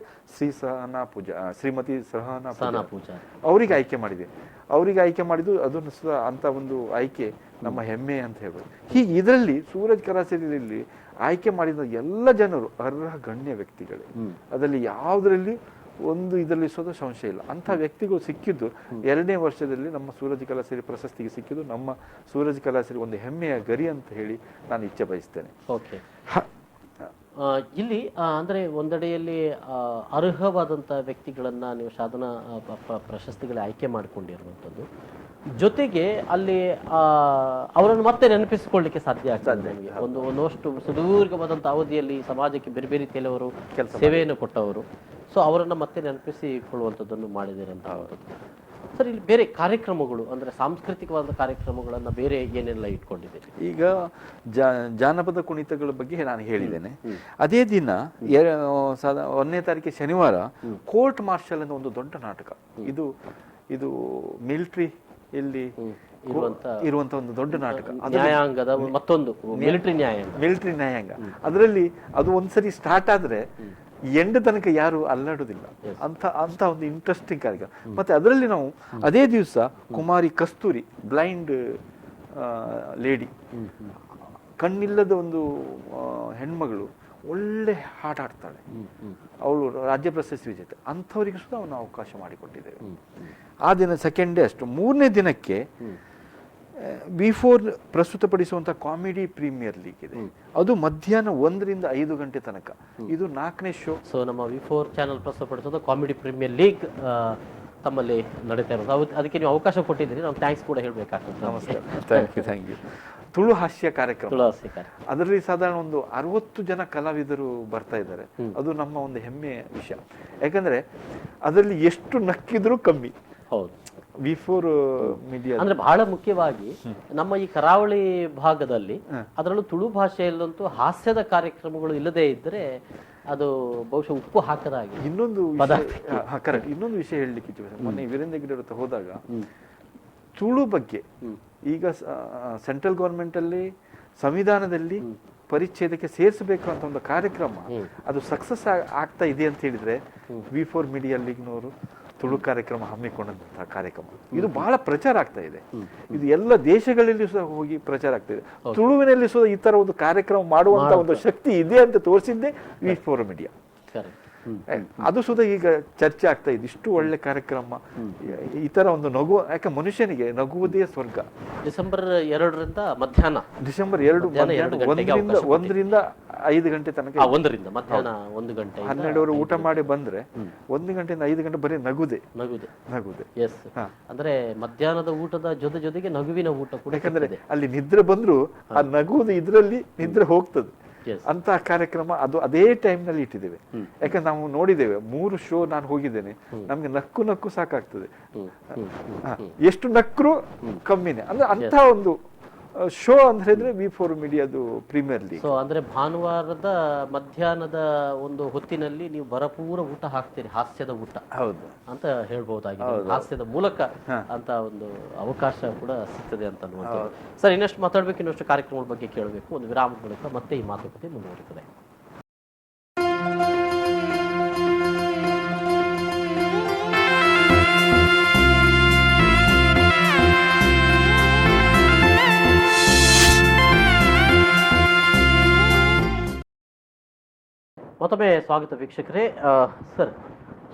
ಶ್ರೀಮತಿ ಸಹನಾ ಪೂಜಾ ಅವರಿಗೆ ಆಯ್ಕೆ ಮಾಡಿದೆ. ಅವರಿಗೆ ಆಯ್ಕೆ ಮಾಡಿದ್ದು ಅದನ್ನು ಅಂತ ಒಂದು ಆಯ್ಕೆ ನಮ್ಮ ಹೆಮ್ಮೆ ಅಂತ ಹೇಳ್ಬೋದು. ಹೀಗೆ ಇದರಲ್ಲಿ ಸೂರಜ್ ಕಲಾಸಿರಿಯಲ್ಲಿ ಆಯ್ಕೆ ಮಾಡಿದ ಎಲ್ಲ ಜನರು ಅರ್ಹ ಗಣ್ಯ ವ್ಯಕ್ತಿಗಳೇ. ಅದರಲ್ಲಿ ಯಾವುದರಲ್ಲಿ ಇದರಲ್ಲಿ ಸೋದ ಸಂಶಯ ಇಲ್ಲ. ಅಂಥ ವ್ಯಕ್ತಿಗಳು ಸಿಕ್ಕಿದ್ದು 2ನೇ ವರ್ಷದಲ್ಲಿ ನಮ್ಮ ಸೂರಜ್ ಕಲಾಸಿರಿ ಪ್ರಶಸ್ತಿಗೆ ಸಿಕ್ಕಿದ್ದು ನಮ್ಮ ಸೂರಜ್ ಕಲಾಸಿರಿ ಒಂದು ಹೆಮ್ಮೆಯ ಗರಿ ಅಂತ ಹೇಳಿ ನಾನು ಇಚ್ಛೆ ಬಯಸ್ತೇನೆ. ಇಲ್ಲಿ ಅಂದ್ರೆ ಒಂದೆಡೆಯಲ್ಲಿ ಅರ್ಹವಾದಂಥ ವ್ಯಕ್ತಿಗಳನ್ನ ನೀವು ಸಾಧನಾ ಪ್ರಶಸ್ತಿಗಳ ಆಯ್ಕೆ ಮಾಡಿಕೊಂಡಿರುವಂಥದ್ದು, ಜೊತೆಗೆ ಅಲ್ಲಿ ಅವರನ್ನು ಮತ್ತೆ ನೆನಪಿಸಿಕೊಳ್ಳಿಕ್ಕೆ ಸಾಧ್ಯ ಆಗ್ತದೆ. ನಮಗೆ ಒಂದಷ್ಟು ಸುದೀರ್ಘವಾದಂಥ ಅವಧಿಯಲ್ಲಿ ಸಮಾಜಕ್ಕೆ ಬೇರೆ ಬೇರೆ ಕೆಲವರು ಸೇವೆಯನ್ನು ಕೊಟ್ಟವರು, ಸೊ ಅವರನ್ನು ಮತ್ತೆ ನೆನಪಿಸಿಕೊಳ್ಳುವಂಥದ್ದನ್ನು ಮಾಡಿದ್ದೀರಿ ಅಂತ. ಸರ್, ಇಲ್ಲಿ ಬೇರೆ ಕಾರ್ಯಕ್ರಮಗಳು ಅಂದ್ರೆ ಸಾಂಸ್ಕೃತಿಕವಾದ ಕಾರ್ಯಕ್ರಮಗಳನ್ನ ಬೇರೆ ಏನೆಲ್ಲ ಇಟ್ಕೊಂಡಿದ್ದೀರಿ? ಈಗ ಜಾನಪದ ಕುಣಿತಗಳ ಬಗ್ಗೆ ನಾನು ಹೇಳಿದ್ದೇನೆ. ಅದೇ ದಿನ 1ನೇ ತಾರೀಕು ಶನಿವಾರ ಕೋರ್ಟ್ ಮಾರ್ಷಲ್ ಅನ್ನೋ ಒಂದು ದೊಡ್ಡ ನಾಟಕ, ಇದು ಮಿಲಿಟರಿ ಇಲ್ಲಿ ಇರುವಂತ ಒಂದು ದೊಡ್ಡ ನಾಟಕ, ನ್ಯಾಯಾಂಗದ ಮತ್ತೊಂದು ಮಿಲಿಟರಿ ನ್ಯಾಯಾಂಗ. ಅದರಲ್ಲಿ ಅದು ಒಂದ್ಸರಿ ಸ್ಟಾರ್ಟ್ ಆದ್ರೆ ಎಂಡ್ ತನಕ ಯಾರು ಅಲ್ಲಾಡುದಿಲ್ಲ ಅಂತ ಒಂದು ಇಂಟ್ರೆಸ್ಟಿಂಗ್ ಕಾರ್ಯಕ್ರಮ. ಮತ್ತೆ ಅದರಲ್ಲಿ ನಾವು ಅದೇ ದಿವಸ ಕುಮಾರಿ ಕಸ್ತೂರಿ, ಬ್ಲೈಂಡ್ ಲೇಡಿ, ಕಣ್ಣಿಲ್ಲದ ಒಂದು ಹೆಣ್ಮಗಳು, ಒಳ್ಳೆ ಹಾಡು ಆಡ್ತಾಳೆ, ಅವಳು ರಾಜ್ಯ ಪ್ರಶಸ್ತಿ ವಿಜೇತೆ. ಅಂಥವರಿಗೆ ಸುಧಾ ನಾವು ಅವಕಾಶ ಮಾಡಿಕೊಟ್ಟಿದ್ದೇವೆ. ಆ ದಿನ 2nd ಡೇ ಅಷ್ಟು. 3ನೇ ದಿನಕ್ಕೆ V4 ಪ್ರಸ್ತುತಪಡಿಸುವಂತ ಕಾಮಿಡಿ ಪ್ರೀಮಿಯರ್ ಲೀಗ್ ಇದೆ. ಅದು ಮಧ್ಯಾಹ್ನ 1 ರಿಂದ 5 ಗಂಟೆ ತನಕ. ಇದು 4ನೇ ಶೋ. ಸೊ ನಮ್ಮ V4 ಚಾನೆಲ್ ಪ್ರಸ್ತುತಪಡಿಸೋದು ಕಾಮಿಡಿ ಪ್ರೀಮಿಯರ್ ಲೀಗ್ ತಮ್ಮಲ್ಲಿ ನಡೀತಾ ಇರೋದು. ಅದಕ್ಕೆ ನೀವು ಅವಕಾಶ ಕೊಟ್ಟಿದ್ದೀರಿ, ನಾವು ಥ್ಯಾಂಕ್ಸ್ ಕೂಡ ಹೇಳಬೇಕಾಗ್ತದೆ. ನಮಸ್ಕಾರ. Thank you. ತುಳು ಹಾಸ್ಯ ಕಾರ್ಯಕ್ರಮ. ಅದರಲ್ಲಿ ಸಾಧಾರಣ ಒಂದು 60 ಜನ ಕಲಾವಿದರು ಬರ್ತಾ ಇದ್ದಾರೆ. ಅದು ನಮ್ಮ ಒಂದು ಹೆಮ್ಮೆಯ ವಿಷಯ. ಯಾಕಂದ್ರೆ ಅದರಲ್ಲಿ ಎಷ್ಟು ನಕ್ಕಿದ್ರು ಕಮ್ಮಿ. ಹೌದು. V4 ಮೀಡಿಯಾ ಅಂದ್ರೆ ಬಹಳ ಮುಖ್ಯವಾಗಿ ನಮ್ಮ ಈ ಕರಾವಳಿ ಭಾಗದಲ್ಲಿ, ಅದರಲ್ಲೂ ತುಳು ಭಾಷೆಯಲ್ಲಂತೂ ಹಾಸ್ಯದ ಕಾರ್ಯಕ್ರಮಗಳು ಇಲ್ಲದೆ ಇದ್ರೆ ಅದು ಬಹುಶಃ ಉಪ್ಪು ಹಾಕದಾಗಿ. ಇನ್ನೊಂದು ವಿಷಯ ಹೇಳಲಿಕ್ಕೆ ಇಚ್ಛೆ. ಮೊನ್ನೆ ವೀರೇಂದ್ರ ಗಿಡ ಹತ್ರ ಹೋದಾಗ ತುಳು ಬಗ್ಗೆ ಈಗ ಸೆಂಟ್ರಲ್ ಗವರ್ಮೆಂಟ್ ಅಲ್ಲಿ ಸಂವಿಧಾನದಲ್ಲಿ ಪರಿಚ್ಛೇದಕ್ಕೆ ಸೇರಿಸಬೇಕು ಅಂತ ಒಂದು ಕಾರ್ಯಕ್ರಮ, ಅದು ಸಕ್ಸಸ್ ಆಗ್ತಾ ಇದೆ ಅಂತ ಹೇಳಿದ್ರೆ V4 ಮೀಡಿಯಾ ಲೀಗ್ನವರು ತುಳು ಕಾರ್ಯಕ್ರಮ ಹಮ್ಮಿಕೊಂಡಂತಹ ಕಾರ್ಯಕ್ರಮ ಇದು ಬಹಳ ಪ್ರಚಾರ ಆಗ್ತಾ ಇದೆ. ಇದು ಎಲ್ಲ ದೇಶಗಳಲ್ಲಿ ಸಹ ಹೋಗಿ ಪ್ರಚಾರ ಆಗ್ತಾ ಇದೆ. ತುಳುವಿನಲ್ಲಿ ಸಹ ಈ ತರ ಒಂದು ಕಾರ್ಯಕ್ರಮ ಮಾಡುವಂತ ಒಂದು ಶಕ್ತಿ ಇದೆ ಅಂತ ತೋರಿಸಿದ್ದೆ V4 ಮೀಡಿಯಾ. ಅದು ಸುಧಾ ಈಗ ಚರ್ಚೆ ಆಗ್ತಾ ಇದೆ. ಇಷ್ಟು ಒಳ್ಳೆ ಕಾರ್ಯಕ್ರಮ, ಈ ತರ ಒಂದು ನಗು, ಯಾಕೆ ಮನುಷ್ಯನಿಗೆ ನಗುವುದೇ ಸ್ವರ್ಗ. ಡಿಸೆಂಬರ್ 2ರಿಂದ ಮಧ್ಯಾಹ್ನ, ಡಿಸೆಂಬರ್ 2 1ರಿಂದ 5 ಗಂಟೆ ತನಕ. 1ರಿಂದ ಮಧ್ಯಾಹ್ನ 1 ಗಂಟೆ 12 ಊಟ ಮಾಡಿ ಬಂದ್ರೆ 1 ಗಂಟೆಯಿಂದ 5 ಗಂಟೆ ಬರೀ ನಗುದೆ. ಎಸ್, ಅಂದ್ರೆ ಮಧ್ಯಾಹ್ನದ ಊಟದ ಜೊತೆಗೆ ನಗುವಿನ ಊಟ ಕೂಡ. ಯಾಕಂದ್ರೆ ಅಲ್ಲಿ ನಿದ್ರೆ ಬಂದ್ರು ಆ ನಗುವುದು ಇದ್ರಲ್ಲಿ ನಿದ್ರೆ ಹೋಗ್ತದೆ ಅಂತ ಕಾರ್ಯಕ್ರಮ. ಅದು ಅದೇ ಟೈಮ್ ನಲ್ಲಿ ಇಟ್ಟಿದ್ದೇವೆ. ಯಾಕಂದ್ರೆ ನಾವು ನೋಡಿದ್ದೇವೆ 3 ಶೋ ನಾನು ಹೋಗಿದ್ದೇನೆ. ನಮ್ಗೆ ನಕ್ಕು ಸಾಕಾಗ್ತದೆ. ಎಷ್ಟು ನಕ್ರು ಕಮ್ಮಿನೇ. ಅಂದ್ರೆ ಅಂತ ಒಂದು ಶೋ ಅಂತ ಹೇಳಿದ್ರೆ V4 ಮೀಡಿಯಾದು ಪ್ರೀಮಿಯರ್ ಲೀಗ್. ಸೊ ಅಂದ್ರೆ ಭಾನುವಾರದ ಮಧ್ಯಾಹ್ನದ ಒಂದು ಹೊತ್ತಿನಲ್ಲಿ ನೀವು ಭರಪೂರ ಊಟ ಹಾಕ್ತೀರಿ, ಹಾಸ್ಯದ ಊಟ. ಹೌದು ಅಂತ ಹೇಳ್ಬಹುದಾಗಿದೆ. ಹಾಸ್ಯದ ಮೂಲಕ ಅಂತ ಒಂದು ಅವಕಾಶ ಕೂಡ ಸಿಗ್ತದೆ ಅಂತ ಅನ್ನುವಂಥದ್ದು. ಸರ್, ಇನ್ನಷ್ಟು ಮಾತಾಡ್ಬೇಕು, ಇನ್ನಷ್ಟು ಕಾರ್ಯಕ್ರಮಗಳ ಬಗ್ಗೆ ಕೇಳಬೇಕು. ಒಂದು ವಿರಾಮದ ಬಳಿಕ ಮತ್ತೆ ಈ ಮಾತುಕತೆ ಮುಂದುವರಿತದೆ. ಮತ್ತೊಮ್ಮೆ ಸ್ವಾಗತ ವೀಕ್ಷಕರೇ. ಸರ್,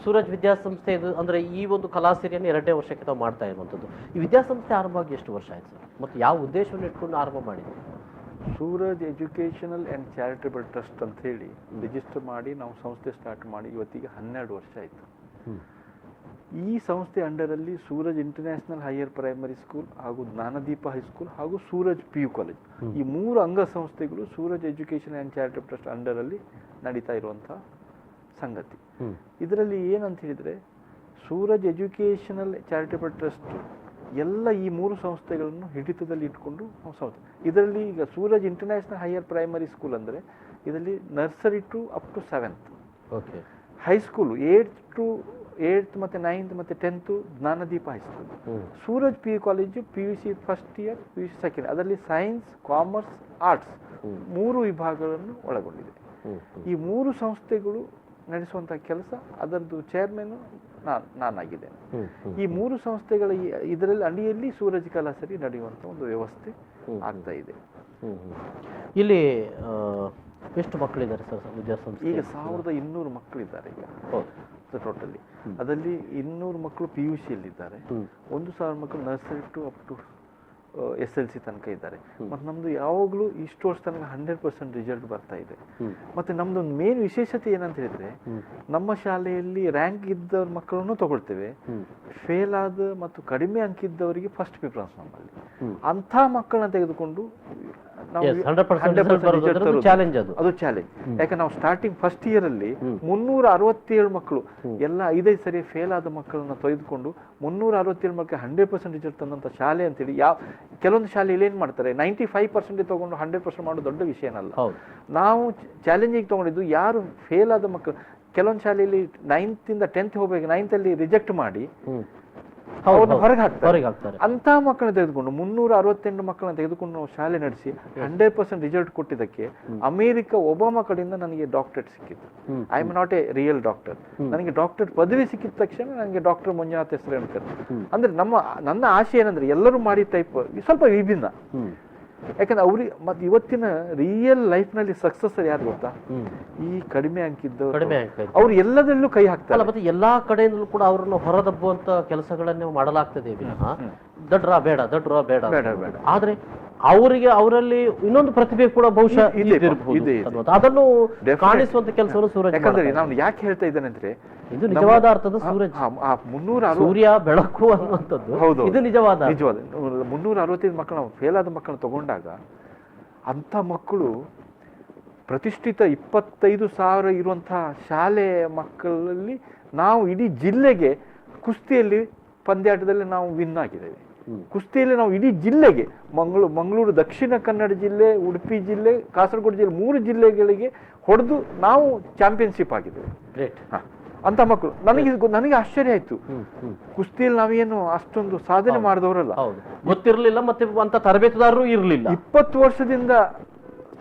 ಸೂರಜ್ ವಿದ್ಯಾಸಂಸ್ಥೆ ಇದು ಅಂದರೆ ಈ ಒಂದು ಕಲಾಸಿರಿಯನ್ನು 2ನೇ ವರ್ಷಕ್ಕೆ ತಾವು ಮಾಡ್ತಾ ಇರುವಂಥದ್ದು. ಈ ವಿದ್ಯಾಸಂಸ್ಥೆ ಆರಂಭ ಆಗಿ ಎಷ್ಟು ವರ್ಷ ಆಯ್ತು ಸರ್, ಮತ್ತು ಯಾವ ಉದ್ದೇಶವನ್ನು ಇಟ್ಕೊಂಡು ಆರಂಭ ಮಾಡಿದ್ರು? Suraj educational and charitable trust ಅಂತ ಹೇಳಿ ರಿಜಿಸ್ಟರ್ ಮಾಡಿ ನಾವು ಸಂಸ್ಥೆ ಸ್ಟಾರ್ಟ್ ಮಾಡಿ ಇವತ್ತಿಗೆ 12 ವರ್ಷ ಆಯಿತು. ಈ ಸಂಸ್ಥೆ ಅಂಡರಲ್ಲಿ Suraj international higher primary school ಹಾಗೂ ಜ್ಞಾನದೀಪ ಹೈಸ್ಕೂಲ್ ಹಾಗೂ ಸೂರಜ್ PU ಕಾಲೇಜ್, ಈ 3 ಅಂಗಸಂಸ್ಥೆಗಳು Suraj education and charitable trust ಅಂಡರಲ್ಲಿ ನಡೀತಾ ಇರುವಂಥ ಸಂಗತಿ. ಇದರಲ್ಲಿ ಏನಂತ ಹೇಳಿದರೆ, ಸೂರಜ್ ಎಜುಕೇಷನಲ್ ಚಾರಿಟಬಲ್ ಟ್ರಸ್ಟ್ ಎಲ್ಲ ಈ 3 ಸಂಸ್ಥೆಗಳನ್ನು ಹಿಡಿತದಲ್ಲಿ ಇಟ್ಕೊಂಡು ನಾವು ಸಂಸ್ಥೆ. ಇದರಲ್ಲಿ ಈಗ Suraj international higher primary school ಅಂದರೆ ಇದರಲ್ಲಿ nursery to up to 7th, okay, high school 8th ಮತ್ತು 9th ಮತ್ತು 10th Jnanadeepa high school. Suraj PU college PUC first year, PUC second, ಅದರಲ್ಲಿ ಸೈನ್ಸ್, ಕಾಮರ್ಸ್, ಆರ್ಟ್ಸ್ 3 ವಿಭಾಗಗಳನ್ನು ಒಳಗೊಂಡಿದೆ. ಈ 3 ಸಂಸ್ಥೆಗಳು ನಡೆಸುವಂಥ ಕೆಲಸ, ಅದರದ್ದು ಚೇರ್ಮನ್ ನಾನಾಗಿದ್ದೇನೆ. ಈ 3 ಸಂಸ್ಥೆಗಳ ಇದರಲ್ಲಿ ಅಡಿಯಲ್ಲಿ ಸೂರಜ್ ಕಲಾಸರಿ ನಡೆಯುವಂಥ ಒಂದು ವ್ಯವಸ್ಥೆ ಆಗ್ತಾ ಇದೆ. ಇಲ್ಲಿ ಎಷ್ಟು ಮಕ್ಕಳಿದ್ದಾರೆ ಸರ್ ವಿದ್ಯಾಸಂಸ್ಥೆ? ಈಗ 1200 ಮಕ್ಕಳಿದ್ದಾರೆ ಈಗ ಟೋಟಲಿ. ಅದರಲ್ಲಿ 200 ಮಕ್ಕಳು PUCಯಲ್ಲಿದ್ದಾರೆ, 1000 ಮಕ್ಕಳು nursery to up to SLC ತನಕ ಇದ್ದಾರೆ. ಮತ್ತು ನಮ್ಮದು ಯಾವಾಗಲೂ ಇಷ್ಟು ವರ್ಷ ತನಕ 100% ರಿಸಲ್ಟ್ ಬರ್ತಾ ಇದೆ. ಮತ್ತು ನಮ್ಮದು ಒಂದು ಮೇನ್ ವಿಶೇಷತೆ ಏನಂತ ಹೇಳಿದ್ರೆ, ನಮ್ಮ ಶಾಲೆಯಲ್ಲಿ ರ್ಯಾಂಕ್ ಇದ್ದವ್ರ ಮಕ್ಕಳನ್ನು ತಗೊಳ್ತೇವೆ, ಫೇಲ್ ಆದ ಮತ್ತು ಕಡಿಮೆ ಅಂಕ ಇದ್ದವರಿಗೆ ಫಸ್ಟ್ ಪ್ರಿಫರೆನ್ಸ್ ನಮ್ಮಲ್ಲಿ. ಅಂಥ ಮಕ್ಕಳನ್ನ ತೆಗೆದುಕೊಂಡು ನಾವು ಚಾಲೆಂಜ್, ಅದು ಚಾಲೆಂಜ್. ಯಾಕಂದ್ರೆ ನಾವು ಸ್ಟಾರ್ಟಿಂಗ್ ಫಸ್ಟ್ ಇಯರ್ ಅಲ್ಲಿ 367 ಮಕ್ಕಳು ಎಲ್ಲ 5 ಸರಿ ಫೇಲ್ ಆದ ಮಕ್ಕಳನ್ನ ತೆಗೆದುಕೊಂಡು 367 ಮಕ್ಕಳಿಗೆ 100% ರಿಸಲ್ಟ್ ತಂದಂತ ಶಾಲೆ ಅಂತೇಳಿ. ಕೆಲವೊಂದು ಶಾಲೆಯಲ್ಲಿ ಏನ್ ಮಾಡ್ತಾರೆ, 95% ತಗೊಂಡು 100% ಮಾಡೋದು ದೊಡ್ಡ ವಿಷಯ ಏನಲ್ಲ. ನಾವು ಚಾಲೆಂಜಿಂಗ್ ತಗೊಂಡಿದ್ದು ಯಾರು ಫೇಲ್ ಆದ ಮಕ್ಕಳು. ಕೆಲವೊಂದು ಶಾಲೆಯಲ್ಲಿ 9th ಇಂದ 10th ಹೋಗ್ಬೇಕು, 9th ಅಲ್ಲಿ ರಿಜೆಕ್ಟ್ ಮಾಡಿ ಅವ್ರನ್ನ ಹೊರಗೆ ಹಾಕ್ತಾರೆ. ಅಂತ ಮಕ್ಕಳನ್ನ ತೆಗೆದುಕೊಂಡು 368 ಮಕ್ಕಳನ್ನ ತೆಗೆದುಕೊಂಡು ನಾವು ಶಾಲೆ ನಡೆಸಿ 100% ರಿಸಲ್ಟ್ ಕೊಟ್ಟಿದ್ದಕ್ಕೆ ಅಮೆರಿಕ ಒಬಾಮಾ ಕಡೆಯಿಂದ ನನಗೆ ಡಾಕ್ಟರೇಟ್ ಸಿಕ್ಕಿತ್ತು. I am not A real doctor. ನನಗೆ ಡಾಕ್ಟರೇಟ್ ಪದವಿ ಸಿಕ್ಕಿದ ತಕ್ಷಣ ನನಗೆ ಡಾಕ್ಟರ್ ಮಂಜುನಾಥ್ ಹೆಸರು ಹೇಳ್ತಾರೆ. ಅಂದ್ರೆ ನನ್ನ ಆಶೆ ಏನಂದ್ರೆ, ಎಲ್ಲರೂ ಮಾಡಿ ಟೈಪ್ ಸ್ವಲ್ಪ ವಿಭಿನ್ನ. ಯಾಕಂದ್ರೆ ಅವ್ರಿಗೆ ಮತ್ತೆ ಇವತ್ತಿನ ರಿಯಲ್ ಲೈಫ್ ನಲ್ಲಿ ಸಕ್ಸಸ್ ಯಾರು ಗೊತ್ತಾ, ಈ ಕಡಿಮೆ ಅಂಕಿದ್ದವರು. ಅವ್ರು ಎಲ್ಲದರಲ್ಲೂ ಕೈ ಹಾಕ್ತಾರೆ. ಮತ್ತೆ ಎಲ್ಲಾ ಕಡೆಯಿಂದಲೂ ಕೂಡ ಅವ್ರನ್ನ ಹೊರದಬ್ಬುವಂತ ಕೆಲಸಗಳನ್ನ ಮಾಡಲಾಗ್ತದೆ ವಿನಃ ದಡ್ರ ಬೇಡ ಆದ್ರೆ ಅವರಲ್ಲಿ ಇನ್ನೊಂದು ಪ್ರತಿಭೆ ಕೂಡ ಬಹುಶಃ ಅದನ್ನು ಕಾಣಿಸುವಂತ ಕೆಲಸವನ್ನು ಸೂರಜ್. ಯಾಕಂದ್ರೆ ನಾನು ಯಾಕೆ ಹೇಳ್ತಾ ಇದ್ದೇನೆ ಅಂದ್ರೆ, ಇದು ನಿಜವಾದ ಅರ್ಥದ ಸೂರಜ್. 360 ಸೂರ್ಯ ಬೆಳಕು ಅನ್ನುವಂಥದ್ದು ಇದು ನಿಜವಾದ 365 ಮಕ್ಕಳು ಫೇಲ್ ಆದ ಮಕ್ಕಳನ್ನ ತಗೊಂಡಾಗ ಅಂತ ಮಕ್ಕಳು ಪ್ರತಿಷ್ಠಿತ 25,000 ಇರುವಂತಹ ಶಾಲೆ ಮಕ್ಕಳಲ್ಲಿ ನಾವು ಇಡೀ ಜಿಲ್ಲೆಗೆ ಕುಸ್ತಿಯಲ್ಲಿ ಪಂದ್ಯಾಟದಲ್ಲಿ ನಾವು ವಿನ್ ಆಗಿದ್ದೇವೆ. ಕುಸ್ತಿಯಲ್ಲಿ ನಾವು ಇಡೀ ಜಿಲ್ಲೆಗೆ ಮಂಗಳೂರು, ದಕ್ಷಿಣ ಕನ್ನಡ ಜಿಲ್ಲೆ, ಉಡುಪಿ ಜಿಲ್ಲೆ, ಕಾಸರಗೋಡು ಜಿಲ್ಲೆ 3 ಜಿಲ್ಲೆಗಳಿಗೆ ಹೊಡೆದು ನಾವು ಚಾಂಪಿಯನ್ಶಿಪ್ ಆಗಿದ್ದೇವೆ. ಅಂತ ಮಕ್ಕಳು ನನಗೆ ಆಶ್ಚರ್ಯ ಆಯ್ತು. ಕುಸ್ತಿಯಲ್ಲಿ ನಾವೇನು ಅಷ್ಟೊಂದು ಸಾಧನೆ ಮಾಡಿದವರಲ್ಲ, ಗೊತ್ತಿರಲಿಲ್ಲ, ಮತ್ತೆ ಅಂತ ತರಬೇತುದಾರರು ಇರಲಿಲ್ಲ. 20 ವರ್ಷದಿಂದ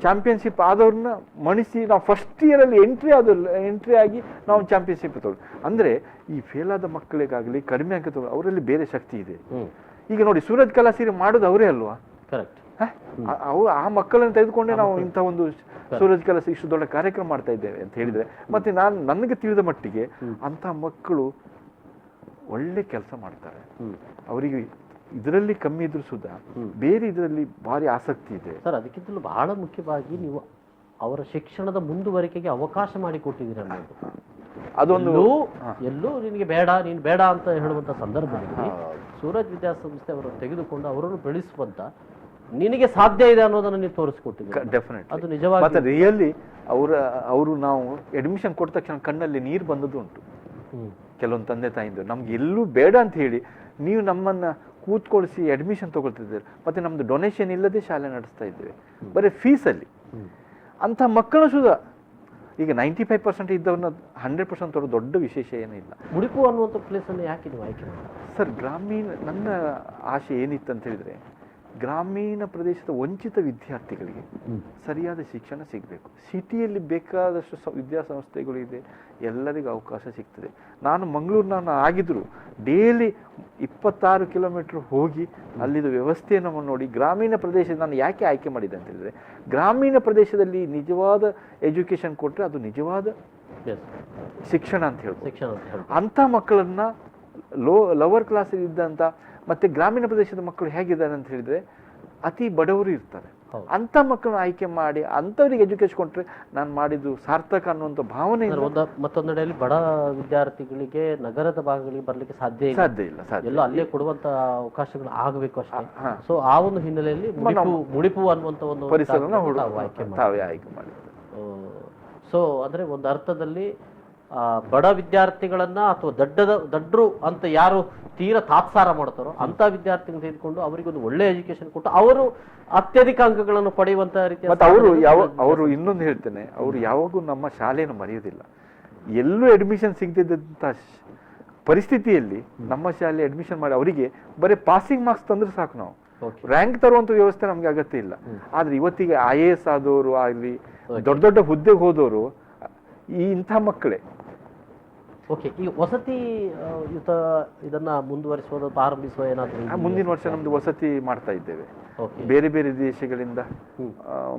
ಚಾಂಪಿಯನ್ಶಿಪ್ ಆದವ್ರನ್ನ ಮಣಿಸಿ ನಾವು ಫಸ್ಟ್ ಇಯರ್ ಅಲ್ಲಿ ಎಂಟ್ರಿ ಆಗಿ ನಾವು ಚಾಂಪಿಯನ್ಶಿಪ್ ತಗೊಂಡು. ಅಂದ್ರೆ ಈ ಫೇಲ್ ಆದ ಮಕ್ಕಳಿಗಾಗಲಿ ಕಡಿಮೆ ಅಂಕ ತಗೊಂಡು ಅವರಲ್ಲಿ ಬೇರೆ ಶಕ್ತಿ ಇದೆ. ಈಗ ನೋಡಿ, ಸೂರಜ್ ಕಲಾಸಿರಿ ಮಾಡೋದು ಅವರೇ ಅಲ್ವಾ? ಕರೆಕ್ಟ್. ಆ ಮಕ್ಕಳನ್ನು ತೆಗೆದುಕೊಂಡೇ ನಾವು ಇಂಥ ಒಂದು ಸೂರಜ್ ಕಲಾಸಿ ಇಷ್ಟು ದೊಡ್ಡ ಕಾರ್ಯಕ್ರಮ ಮಾಡ್ತಾ ಇದ್ದೇವೆ ಅಂತ ಹೇಳಿದ್ರೆ, ಮತ್ತೆ ನನಗೆ ತಿಳಿದ ಮಟ್ಟಿಗೆ ಅಂತ ಮಕ್ಕಳು ಒಳ್ಳೆ ಕೆಲಸ ಮಾಡ್ತಾರೆ. ಅವರಿಗೆ ಇದರಲ್ಲಿ ಕಮ್ಮಿ ಇದ್ರೂ ಸುಧಾ ಬೇರೆ ಇದರಲ್ಲಿ ಭಾರಿ ಆಸಕ್ತಿ ಇದೆ ಸರ್. ಅದಕ್ಕಿಂತಲೂ ಬಹಳ ಮುಖ್ಯವಾಗಿ ನೀವು ಅವರ ಶಿಕ್ಷಣದ ಮುಂದುವರಿಕೆಗೆ ಅವಕಾಶ ಮಾಡಿಕೊಟ್ಟಿದ್ದೀರ ಅನ್ನೋದು. ಅದೊಂದು ಎಲ್ಲೂ ನಿನಗೆ ಬೇಡ, ನೀನು ಬೇಡ ಅಂತ ಹೇಳುವಂತ ಸಂದರ್ಭದಲ್ಲಿ ಸೂರಜ್ ವಿದ್ಯಾಸಂಸ್ಥೆ ಅವರನ್ನು ತೆಗೆದುಕೊಂಡು ಅವರನ್ನು ಬೆಳೆಸುವಂತ ನಿನಗೆ ಸಾಧ್ಯ ಇದೆ ಅನ್ನೋದನ್ನು ನೀವು ತೋರಿಸ್ಕೊಟ್ಟಿದ್ದೀರಿ. ಡೆಫಿನೆಟ್, ಅದು ನಿಜವಾಗಿ ಮತ್ತೆ ರಿಯಲಿ ಅವರು ನಾವು ಅಡ್ಮಿಷನ್ ಕೊಟ್ಟ ತಕ್ಷಣ ಕಣ್ಣಲ್ಲಿ ನೀರು ಬಂದದ್ದು ಉಂಟು. ಕೆಲವೊಂದು ತಂದೆ ತಾಯಿಂದು ನಮ್ಗೆ ಎಲ್ಲೂ ಬೇಡ ಅಂತ ಹೇಳಿ ನೀವು ನಮ್ಮನ್ನ ಕೂತ್ಕೊಳಿಸಿ ಅಡ್ಮಿಷನ್ ತಗೊಳ್ತಿದ್ದೀರಿ, ಮತ್ತೆ ನಮ್ದು ಡೊನೇಷನ್ ಇಲ್ಲದೆ ಶಾಲೆ ನಡೆಸ್ತಾ ಇದ್ದೇವೆ ಬರೀ ಫೀಸಲ್ಲಿ. ಅಂಥ ಮಕ್ಕಳು ಸುಧಾ ಈಗ 95% ಇದ್ದವ್ರನ್ನ 100% ತೊಡೋ ದೊಡ್ಡ ವಿಶೇಷ ಏನಿಲ್ಲ. ಮುಡಿಪು ಅನ್ನುವಂಥ ಪ್ಲೇಸನ್ನು ಯಾಕೆ ನೀವು ಆಯ್ಕೆ ಮಾಡಿ? ಸರ್, ಗ್ರಾಮೀಣ ನನ್ನ ಆಶೆ ಏನಿತ್ತು ಅಂತ ಹೇಳಿದ್ರೆ, ಗ್ರಾಮೀಣ ಪ್ರದೇಶದ ವಂಚಿತ ವಿದ್ಯಾರ್ಥಿಗಳಿಗೆ ಸರಿಯಾದ ಶಿಕ್ಷಣ ಸಿಗಬೇಕು. ಸಿಟಿಯಲ್ಲಿ ಬೇಕಾದಷ್ಟು ವಿದ್ಯಾಸಂಸ್ಥೆಗಳು ಇದೆ, ಎಲ್ಲರಿಗೂ ಅವಕಾಶ ಸಿಗ್ತದೆ. ನಾನು ಮಂಗಳೂರಿನ ಆಗಿದ್ರು ಡೈಲಿ 26 ಕಿಲೋಮೀಟರ್ ಹೋಗಿ ಅಲ್ಲಿದು ವ್ಯವಸ್ಥೆಯನ್ನು ನೋಡಿ ಗ್ರಾಮೀಣ ಪ್ರದೇಶ ನಾನು ಯಾಕೆ ಆಯ್ಕೆ ಮಾಡಿದೆ ಅಂತ ಹೇಳಿದ್ರೆ, ಗ್ರಾಮೀಣ ಪ್ರದೇಶದಲ್ಲಿ ನಿಜವಾದ ಎಜುಕೇಶನ್ ಕೊಟ್ಟರೆ ಅದು ನಿಜವಾದ ಶಿಕ್ಷಣ ಅಂತ ಹೇಳ್ಬೋದು. ಅಂಥ ಮಕ್ಕಳನ್ನ ಲವರ್ ಕ್ಲಾಸ್ ಇದ್ದಂಥ ಮತ್ತೆ ಗ್ರಾಮೀಣ ಪ್ರದೇಶದ ಮಕ್ಕಳು ಹೇಗಿದ್ದಾರೆ ಅಂತ ಹೇಳಿದ್ರೆ ಅತಿ ಬಡವರು ಇರ್ತಾರೆ. ಅಂಥ ಮಕ್ಕಳನ್ನ ಆಯ್ಕೆ ಮಾಡಿ ಅಂಥವ್ರಿಗೆ ಎಜುಕೇಶನ್ ಕೊಟ್ಟರೆ ನಾನು ಮಾಡಿದ್ದು ಸಾರ್ಥಕ ಅನ್ನುವಂಥ ಭಾವನೆ. ಮತ್ತೊಂದೆಡೆಯಲ್ಲಿ ಬಡ ವಿದ್ಯಾರ್ಥಿಗಳಿಗೆ ನಗರದ ಭಾಗಗಳಿಗೆ ಬರ್ಲಿಕ್ಕೆ ಸಾಧ್ಯ ಇಲ್ಲ, ಎಲ್ಲ ಅಲ್ಲೇ ಕೊಡುವಂತ ಅವಕಾಶಗಳು ಆಗಬೇಕು ಅಷ್ಟೇ. ಸೊ ಆ ಒಂದು ಹಿನ್ನೆಲೆಯಲ್ಲಿ ಮುಡಿಪು ಅನ್ನುವಂಥ ಒಂದು ಪರಿಸರನ ತಾವೇ ಆಯ್ಕೆ ಮಾಡಿದ್ದಾರೆ. ಸೊ ಅಂದ್ರೆ ಒಂದು ಅರ್ಥದಲ್ಲಿ ಬಡ ವಿದ್ಯಾರ್ಥಿಗಳನ್ನ ಅಥವಾ ದಡ್ಡರು ಅಂತ ಯಾರು ತೀರಾ ತಾತ್ಸಾರ ಮಾಡ್ತಾರೋ ಅಂತ ವಿದ್ಯಾರ್ಥಿಗಳನ್ನ ತೆಗೆದುಕೊಂಡು ಅವರಿಗೊಂದು ಒಳ್ಳೆ ಎಜುಕೇಶನ್ ಕೊಟ್ಟು ಅವರು ಅತ್ಯಧಿಕ ಅಂಕಗಳನ್ನು ಪಡೆಯುವಂತ ರೀತಿ. ಅವರು ಇನ್ನೊಂದು ಹೇಳ್ತೇನೆ, ಅವರು ಯಾವಾಗೂ ನಮ್ಮ ಶಾಲೆಯನ್ನು ಮರೆಯೋದಿಲ್ಲ. ಎಲ್ಲೂ ಅಡ್ಮಿಷನ್ ಸಿಗದಿದ್ದಂತ ಪರಿಸ್ಥಿತಿಯಲ್ಲಿ ನಮ್ಮ ಶಾಲೆ ಅಡ್ಮಿಷನ್ ಮಾಡಿ ಅವರಿಗೆ ಬರೀ ಪಾಸಿಂಗ್ ಮಾರ್ಕ್ಸ್ ತಂದ್ರೆ ಸಾಕು, ನಾವು ರ್ಯಾಂಕ್ ತರುವಂತ ವ್ಯವಸ್ಥೆ ನಮ್ಗೆ ಅಗತ್ಯ ಇಲ್ಲ. ಆದ್ರೆ ಇವತ್ತಿಗೆ IAS ಆದವರು ಆಗಲಿ, ದೊಡ್ಡ ದೊಡ್ಡ ಹುದ್ದೆಗೆ ಹೋದವರು ಇಂಥ ಮಕ್ಕಳೇ. ಓಕೆ, ಈ ವಸತಿ ಇದನ್ನ ಮುಂದುವರಿಸುವುದು ಪ್ರಾರಂಭಿಸುವ ಏನಾದರೂ ಮುಂದಿನ ವರ್ಷ ನಮ್ದು ವಸತಿ ಮಾಡ್ತಾ ಇದ್ದೇವೆ. ಬೇರೆ ಬೇರೆ ದೇಶಗಳಿಂದ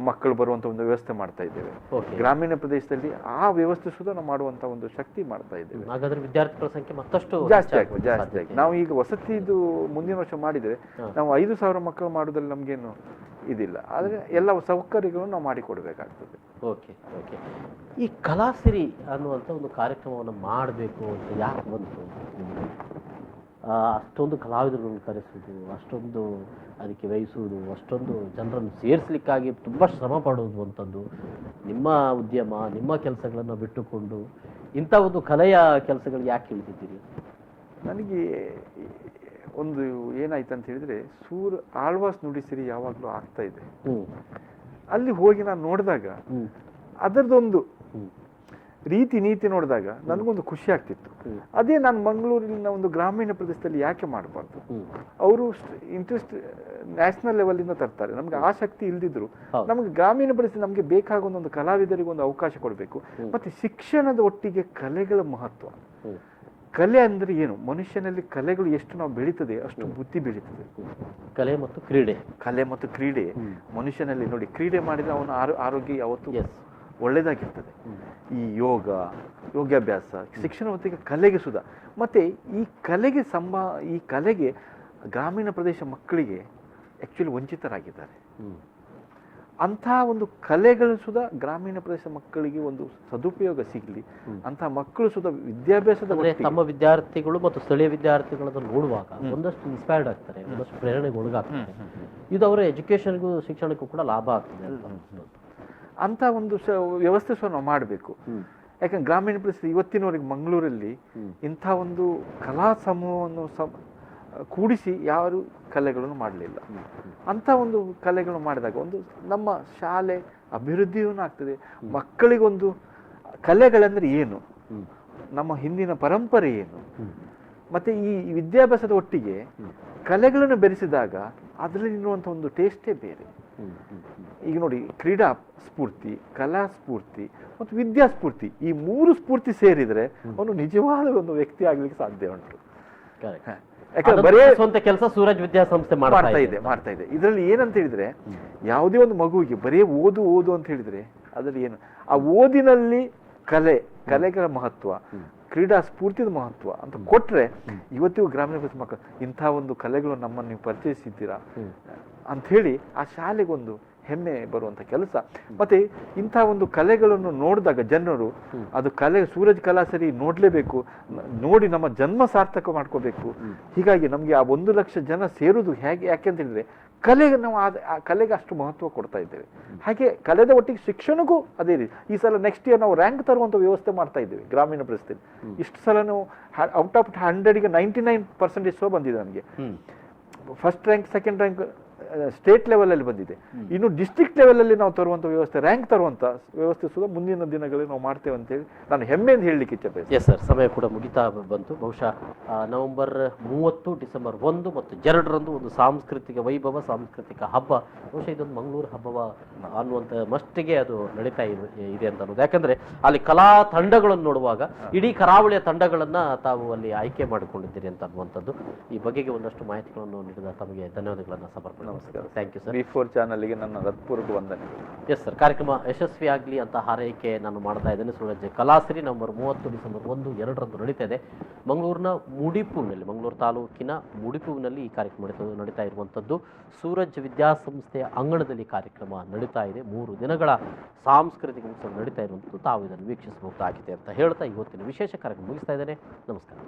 ಮಕ್ಕಳು ಬರುವಂತ ಒಂದು ವ್ಯವಸ್ಥೆ ಮಾಡ್ತಾ ಇದ್ದೇವೆ. ಗ್ರಾಮೀಣ ಪ್ರದೇಶದಲ್ಲಿ ಆ ವ್ಯವಸ್ಥೆ ಸುಧಾ ನಾವು ಮಾಡುವಂತ ಒಂದು ಶಕ್ತಿ ಮಾಡ್ತಾ ಇದ್ದೇವೆ. ಹಾಗಾದ್ರೆ ವಿದ್ಯಾರ್ಥಿಗಳ ಸಂಖ್ಯೆ ಮತ್ತಷ್ಟು ಜಾಸ್ತಿ ಆಗಿ ನಾವು ಈಗ ವಸತಿದು ಮುಂದಿನ ವರ್ಷ ಮಾಡಿದ್ರೆ ನಾವು 5,000 ಮಕ್ಕಳು ಮಾಡೋದ್ರಲ್ಲಿ ನಮ್ಗೇನು ಇದಿಲ್ಲ, ಆದ್ರೆ ಎಲ್ಲ ಸೌಕರ್ಯಗಳನ್ನು ನಾವು ಮಾಡಿಕೊಡ್ಬೇಕಾಗ್ತದೆ. ಓಕೆ, ಈ ಕಲಾಸಿರಿ ಅನ್ನುವಂಥ ಒಂದು ಕಾರ್ಯಕ್ರಮವನ್ನು ಮಾಡಬೇಕು ಅಂತ ಯಾಕೆ ಬಂತು? ಅಷ್ಟೊಂದು ಕಲಾವಿದರನ್ನು ಕರೆಸುವುದು, ಅಷ್ಟೊಂದು ಅದಕ್ಕೆ ವಹಿಸುವುದು, ಅಷ್ಟೊಂದು ಜನರನ್ನು ಸೇರಿಸಲಿಕ್ಕಾಗಿ ತುಂಬ ಶ್ರಮ ಪಡುವುದು ಅಂತದ್ದು, ನಿಮ್ಮ ಉದ್ಯಮ ನಿಮ್ಮ ಕೆಲಸಗಳನ್ನು ಬಿಟ್ಟುಕೊಂಡು ಇಂಥ ಒಂದು ಕಲೆಯ ಕೆಲಸಗಳು ಯಾಕೆ ಇಳಿದಿದ್ದೀರಿ? ನನಗೆ ಒಂದು ಏನಾಯ್ತು ಅಂತ ಹೇಳಿದ್ರೆ, ಆಳ್ವಾಸ್ ನುಡಿಸಿರಿ ಯಾವಾಗಲೂ ಆಗ್ತಾ ಇದೆ. ಅಲ್ಲಿ ಹೋಗಿ ನಾನು ನೋಡಿದಾಗ ಅದರದೊಂದು ರೀತಿ ನೀತಿ ನೋಡಿದಾಗ ನನಗೊಂದು ಖುಷಿ ಆಗ್ತಿತ್ತು. ಅದೇ ನಾನು ಮಂಗಳೂರಿನ ಒಂದು ಗ್ರಾಮೀಣ ಪ್ರದೇಶದಲ್ಲಿ ಯಾಕೆ ಮಾಡಬಾರ್ದು? ಅವರು ಇಂಟ್ರೆಸ್ಟ್ ನ್ಯಾಷನಲ್ ಲೆವೆಲ್ ಇಂದ ತರ್ತಾರೆ, ನಮ್ಗೆ ಆಸಕ್ತಿ ಇಲ್ದಿದ್ರು ನಮ್ಗೆ ಗ್ರಾಮೀಣ ಪ್ರದೇಶ ನಮ್ಗೆ ಬೇಕಾಗುವ ಒಂದು ಕಲಾವಿದರಿಗೆ ಒಂದು ಅವಕಾಶ ಕೊಡಬೇಕು. ಮತ್ತೆ ಶಿಕ್ಷಣದ ಒಟ್ಟಿಗೆ ಕಲೆಗಳ ಮಹತ್ವ. ಕಲೆ ಅಂದ್ರೆ ಏನು? ಮನುಷ್ಯನಲ್ಲಿ ಕಲೆಗಳು ಎಷ್ಟು ನಾವು ಬೆಳೀತದೆ ಅಷ್ಟು ಬುದ್ಧಿ ಬೆಳೀತದೆ. ಕಲೆ ಮತ್ತು ಕ್ರೀಡೆ ಮನುಷ್ಯನಲ್ಲಿ ನೋಡಿ, ಕ್ರೀಡೆ ಮಾಡಿದ್ರೆ ಅವನ ಆರೋಗ್ಯ ಯಾವತ್ತೂ ಒಳ್ಳೇದಾಗಿರ್ತದೆ. ಈ ಯೋಗಾಭ್ಯಾಸ, ಶಿಕ್ಷಣ ಹೊತ್ತಿಗೆ ಕಲೆಗೆ ಸುಧಾ. ಮತ್ತೆ ಈ ಕಲೆಗೆ ಗ್ರಾಮೀಣ ಪ್ರದೇಶ ಮಕ್ಕಳಿಗೆ ಆಕ್ಚುಲಿ ವಂಚಿತರಾಗಿದ್ದಾರೆ. ಅಂಥ ಒಂದು ಕಲೆಗಳು ಸುಧಾ ಗ್ರಾಮೀಣ ಪ್ರದೇಶ ಮಕ್ಕಳಿಗೆ ಒಂದು ಸದುಪಯೋಗ ಸಿಗಲಿ, ಅಂತಹ ಮಕ್ಕಳು ಸುಧಾ ವಿದ್ಯಾಭ್ಯಾಸದ ತಮ್ಮ ವಿದ್ಯಾರ್ಥಿಗಳು ಮತ್ತು ಸ್ಥಳೀಯ ವಿದ್ಯಾರ್ಥಿಗಳನ್ನು ನೋಡುವಾಗ ಒಂದಷ್ಟು ಇನ್ಸ್ಪೈರ್ಡ್ ಆಗ್ತಾರೆ, ಒಂದಷ್ಟು ಪ್ರೇರಣೆಗೆ ಒಳಗಾಗ್ತಾರೆ. ಇದು ಅವರ ಎಜುಕೇಶನ್ಗೂ ಶಿಕ್ಷಣಕ್ಕೂ ಕೂಡ ಲಾಭ ಆಗ್ತದೆ ಅಂತ ಒಂದು ವ್ಯವಸ್ಥೆ ಸಹ ನಾವು ಮಾಡಬೇಕು. ಯಾಕಂದ್ರೆ ಗ್ರಾಮೀಣ ಪ್ರದೇಶ ಇವತ್ತಿನವರೆಗೆ ಮಂಗಳೂರಲ್ಲಿ ಇಂಥ ಒಂದು ಕಲಾ ಸಮೂಹವನ್ನು ಕೂಡಿಸಿ ಯಾರು ಕಲೆಗಳನ್ನು ಮಾಡಲಿಲ್ಲ. ಅಂಥ ಒಂದು ಕಲೆಗಳನ್ನು ಮಾಡಿದಾಗ ಒಂದು ನಮ್ಮ ಶಾಲೆ ಅಭಿವೃದ್ಧಿಯೂ ಆಗ್ತದೆ. ಮಕ್ಕಳಿಗೊಂದು ಕಲೆಗಳಂದ್ರೆ ಏನು, ನಮ್ಮ ಹಿಂದಿನ ಪರಂಪರೆ ಏನು, ಮತ್ತೆ ಈ ವಿದ್ಯಾಭ್ಯಾಸದ ಒಟ್ಟಿಗೆ ಕಲೆಗಳನ್ನು ಬೆರೆಸಿದಾಗ ಅದರಲ್ಲಿ ಇರುವಂಥ ಒಂದು ಟೇಸ್ಟೇ ಬೇರೆ. ಈಗ ನೋಡಿ, ಕ್ರೀಡಾ ಸ್ಫೂರ್ತಿ, ಕಲಾ ಸ್ಫೂರ್ತಿ ಮತ್ತು ವಿದ್ಯಾಸ್ಫೂರ್ತಿ, ಈ 3 ಸ್ಫೂರ್ತಿ ಸೇರಿದ್ರೆ ಅವನು ನಿಜವಾದ ಒಂದು ವ್ಯಕ್ತಿ ಆಗ್ಲಿಕ್ಕೆ ಸಾಧ್ಯ ಉಂಟು. ಸ್ವಂತ ಕೆಲಸ ಸೂರಜ್ ವಿದ್ಯಾಸಂಸ್ಥೆ ಮಾಡ್ತಾ ಇದೆ. ಇದರಲ್ಲಿ ಏನಂತ ಹೇಳಿದ್ರೆ, ಯಾವುದೇ ಒಂದು ಮಗುವಿಗೆ ಬರೀ ಓದು ಅಂತ ಹೇಳಿದ್ರೆ ಅದರಲ್ಲಿ ಏನು, ಆ ಓದಿನಲ್ಲಿ ಕಲೆಗಳ ಮಹತ್ವ, ಕ್ರೀಡಾ ಸ್ಫೂರ್ತಿದ ಮಹತ್ವ ಅಂತ ಕೊಟ್ರೆ ಇವತ್ತಿಗೂ ಗ್ರಾಮೀಣ ಪ್ರದೇಶ ಮಕ್ಕಳು ಇಂಥ ಒಂದು ಕಲೆಗಳು ನಮ್ಮನ್ನು ನೀವು ಪರಿಚಯಿಸಿದ್ದೀರಾ ಅಂತ ಹೇಳಿ ಆ ಶಾಲೆಗೊಂದು ಹೆಮ್ಮೆ ಬರುವಂತ ಕೆಲಸ. ಮತ್ತೆ ಇಂಥ ಒಂದು ಕಲೆಗಳನ್ನು ನೋಡಿದಾಗ ಜನರು ಅದು ಸೂರಜ್ ಕಲಾಸರಿ ನೋಡ್ಲೇಬೇಕು, ನೋಡಿ ನಮ್ಮ ಜನ್ಮ ಸಾರ್ಥಕ ಮಾಡ್ಕೋಬೇಕು. ಹೀಗಾಗಿ ನಮ್ಗೆ ಆ 1 ಲಕ್ಷ ಜನ ಸೇರುವುದು ಯಾಕೆ ಅಂತ ಹೇಳಿದ್ರೆ ಕಲೆಗೆ ನಾವು ಆ ಕಲೆಗೆ ಅಷ್ಟು ಮಹತ್ವ ಕೊಡ್ತಾ ಇದ್ದೇವೆ. ಹಾಗೆ ಕಲೆದ ಒಟ್ಟಿಗೆ ಶಿಕ್ಷಣಕ್ಕೂ ಅದೇ ರೀತಿ. ಈ ಸಲ ನೆಕ್ಸ್ಟ್ ಇಯರ್ ನಾವು ರ್ಯಾಂಕ್ ತರುವಂತ ವ್ಯವಸ್ಥೆ ಮಾಡ್ತಾ ಇದ್ದೇವೆ ಗ್ರಾಮೀಣ ಪ್ರದೇಶದಲ್ಲಿ. ಇಷ್ಟು ಸಲ ನಾವು ಔಟ್ ಆಫ್ 100ಗೆ 99% ಬಂದಿದೆ ನನಗೆ. First rank, second rank state ಲೆವೆಲಲ್ಲಿ ಬಂದಿದೆ. ಇನ್ನು ಡಿಸ್ಟ್ರಿಕ್ಟ್ ಲೆವೆಲಲ್ಲಿ ನಾವು ತರುವಂಥ ವ್ಯವಸ್ಥೆ, ರ್ಯಾಂಕ್ ತರುವಂಥ ವ್ಯವಸ್ಥೆ ಸುದ ಮುಂದಿನ ದಿನಗಳಲ್ಲಿ ನಾವು ಮಾಡ್ತೇವೆ ಅಂತೇಳಿ ನಾನು ಹೆಮ್ಮೆಯಿಂದ ಹೇಳಲಿಕ್ಕೆ ಇಚ್ಛೆ ಬಯಸ್ತೇನೆ. ಎಸ್ ಸರ್, ಸಮಯ ಕೂಡ ಮುಗಿತಾ ಬಂತು. ಬಹುಶಃ ನವೆಂಬರ್ 30, ಡಿಸೆಂಬರ್ 1 ಮತ್ತು 2ರಂದು ಒಂದು ಸಾಂಸ್ಕೃತಿಕ ವೈಭವ, ಸಾಂಸ್ಕೃತಿಕ ಹಬ್ಬ, ಬಹುಶಃ ಇದೊಂದು ಮಂಗಳೂರು ಹಬ್ಬವ ಅನ್ನುವಂಥ ಮಟ್ಟಿಗೆ ಅದು ನಡೀತಾ ಇದೆ ಅಂತ ಅನ್ನೋದು. ಯಾಕಂದ್ರೆ ಅಲ್ಲಿ ಕಲಾ ತಂಡಗಳನ್ನು ನೋಡುವಾಗ ಇಡೀ ಕರಾವಳಿಯ ತಂಡಗಳನ್ನ ತಾವು ಅಲ್ಲಿ ಆಯ್ಕೆ ಮಾಡಿಕೊಂಡಿದ್ದೀರಿ ಅಂತ ಅನ್ನುವಂಥದ್ದು. ಈ ಬಗೆಗೆ ಒಂದಷ್ಟು ಮಾಹಿತಿಗಳನ್ನು ನೀಡಿದ ತಮಗೆ ಧನ್ಯವಾದಗಳನ್ನು ಸಮರ್ಪಣೆ. ನಮಸ್ಕಾರ. Thank you sir. B4 ಚಾನಲ್ಗೆ ನನ್ನ ಹೃತ್ಪೂರ್ವಕ ವಂದನೆಗಳು. ಎಸ್ ಸರ್, ಕಾರ್ಯಕ್ರಮ ಯಶಸ್ವಿ ಆಗಲಿ ಅಂತ ಹಾರೈಕೆ ನಾನು ಮಾಡ್ತಾ ಇದ್ದೇನೆ. ಸೂರಜ್ ಕಲಾಸಿರಿ ನವೆಂಬರ್ 30, ಡಿಸೆಂಬರ್ 1, 2ರಂದು ನಡೀತಾ ಇದೆ ಮಂಗಳೂರಿನ ಮುಡಿಪುವಿನಲ್ಲಿ, ಮಂಗಳೂರು ತಾಲೂಕಿನ ಮುಡಿಪುವಿನಲ್ಲಿ ಈ ಕಾರ್ಯಕ್ರಮ ನಡೀತಾ ಇರುವಂಥದ್ದು. ಸೂರಜ್ ವಿದ್ಯಾಸಂಸ್ಥೆಯ ಅಂಗಣದಲ್ಲಿ ಕಾರ್ಯಕ್ರಮ ನಡೀತಾ ಇದೆ. 3 ದಿನಗಳ ಸಾಂಸ್ಕೃತಿಕ ಉತ್ಸವ ನಡೀತಾ ಇರುವಂಥದ್ದು. ತಾವು ಇದನ್ನು ವೀಕ್ಷಿಸಬಹುದಾಗಿದೆ ಅಂತ ಹೇಳ್ತಾ ಇವತ್ತಿನ ವಿಶೇಷ ಕಾರ್ಯಕ್ರಮ ಮುಗಿಸ್ತಾ ಇದ್ದೇನೆ. ನಮಸ್ಕಾರ.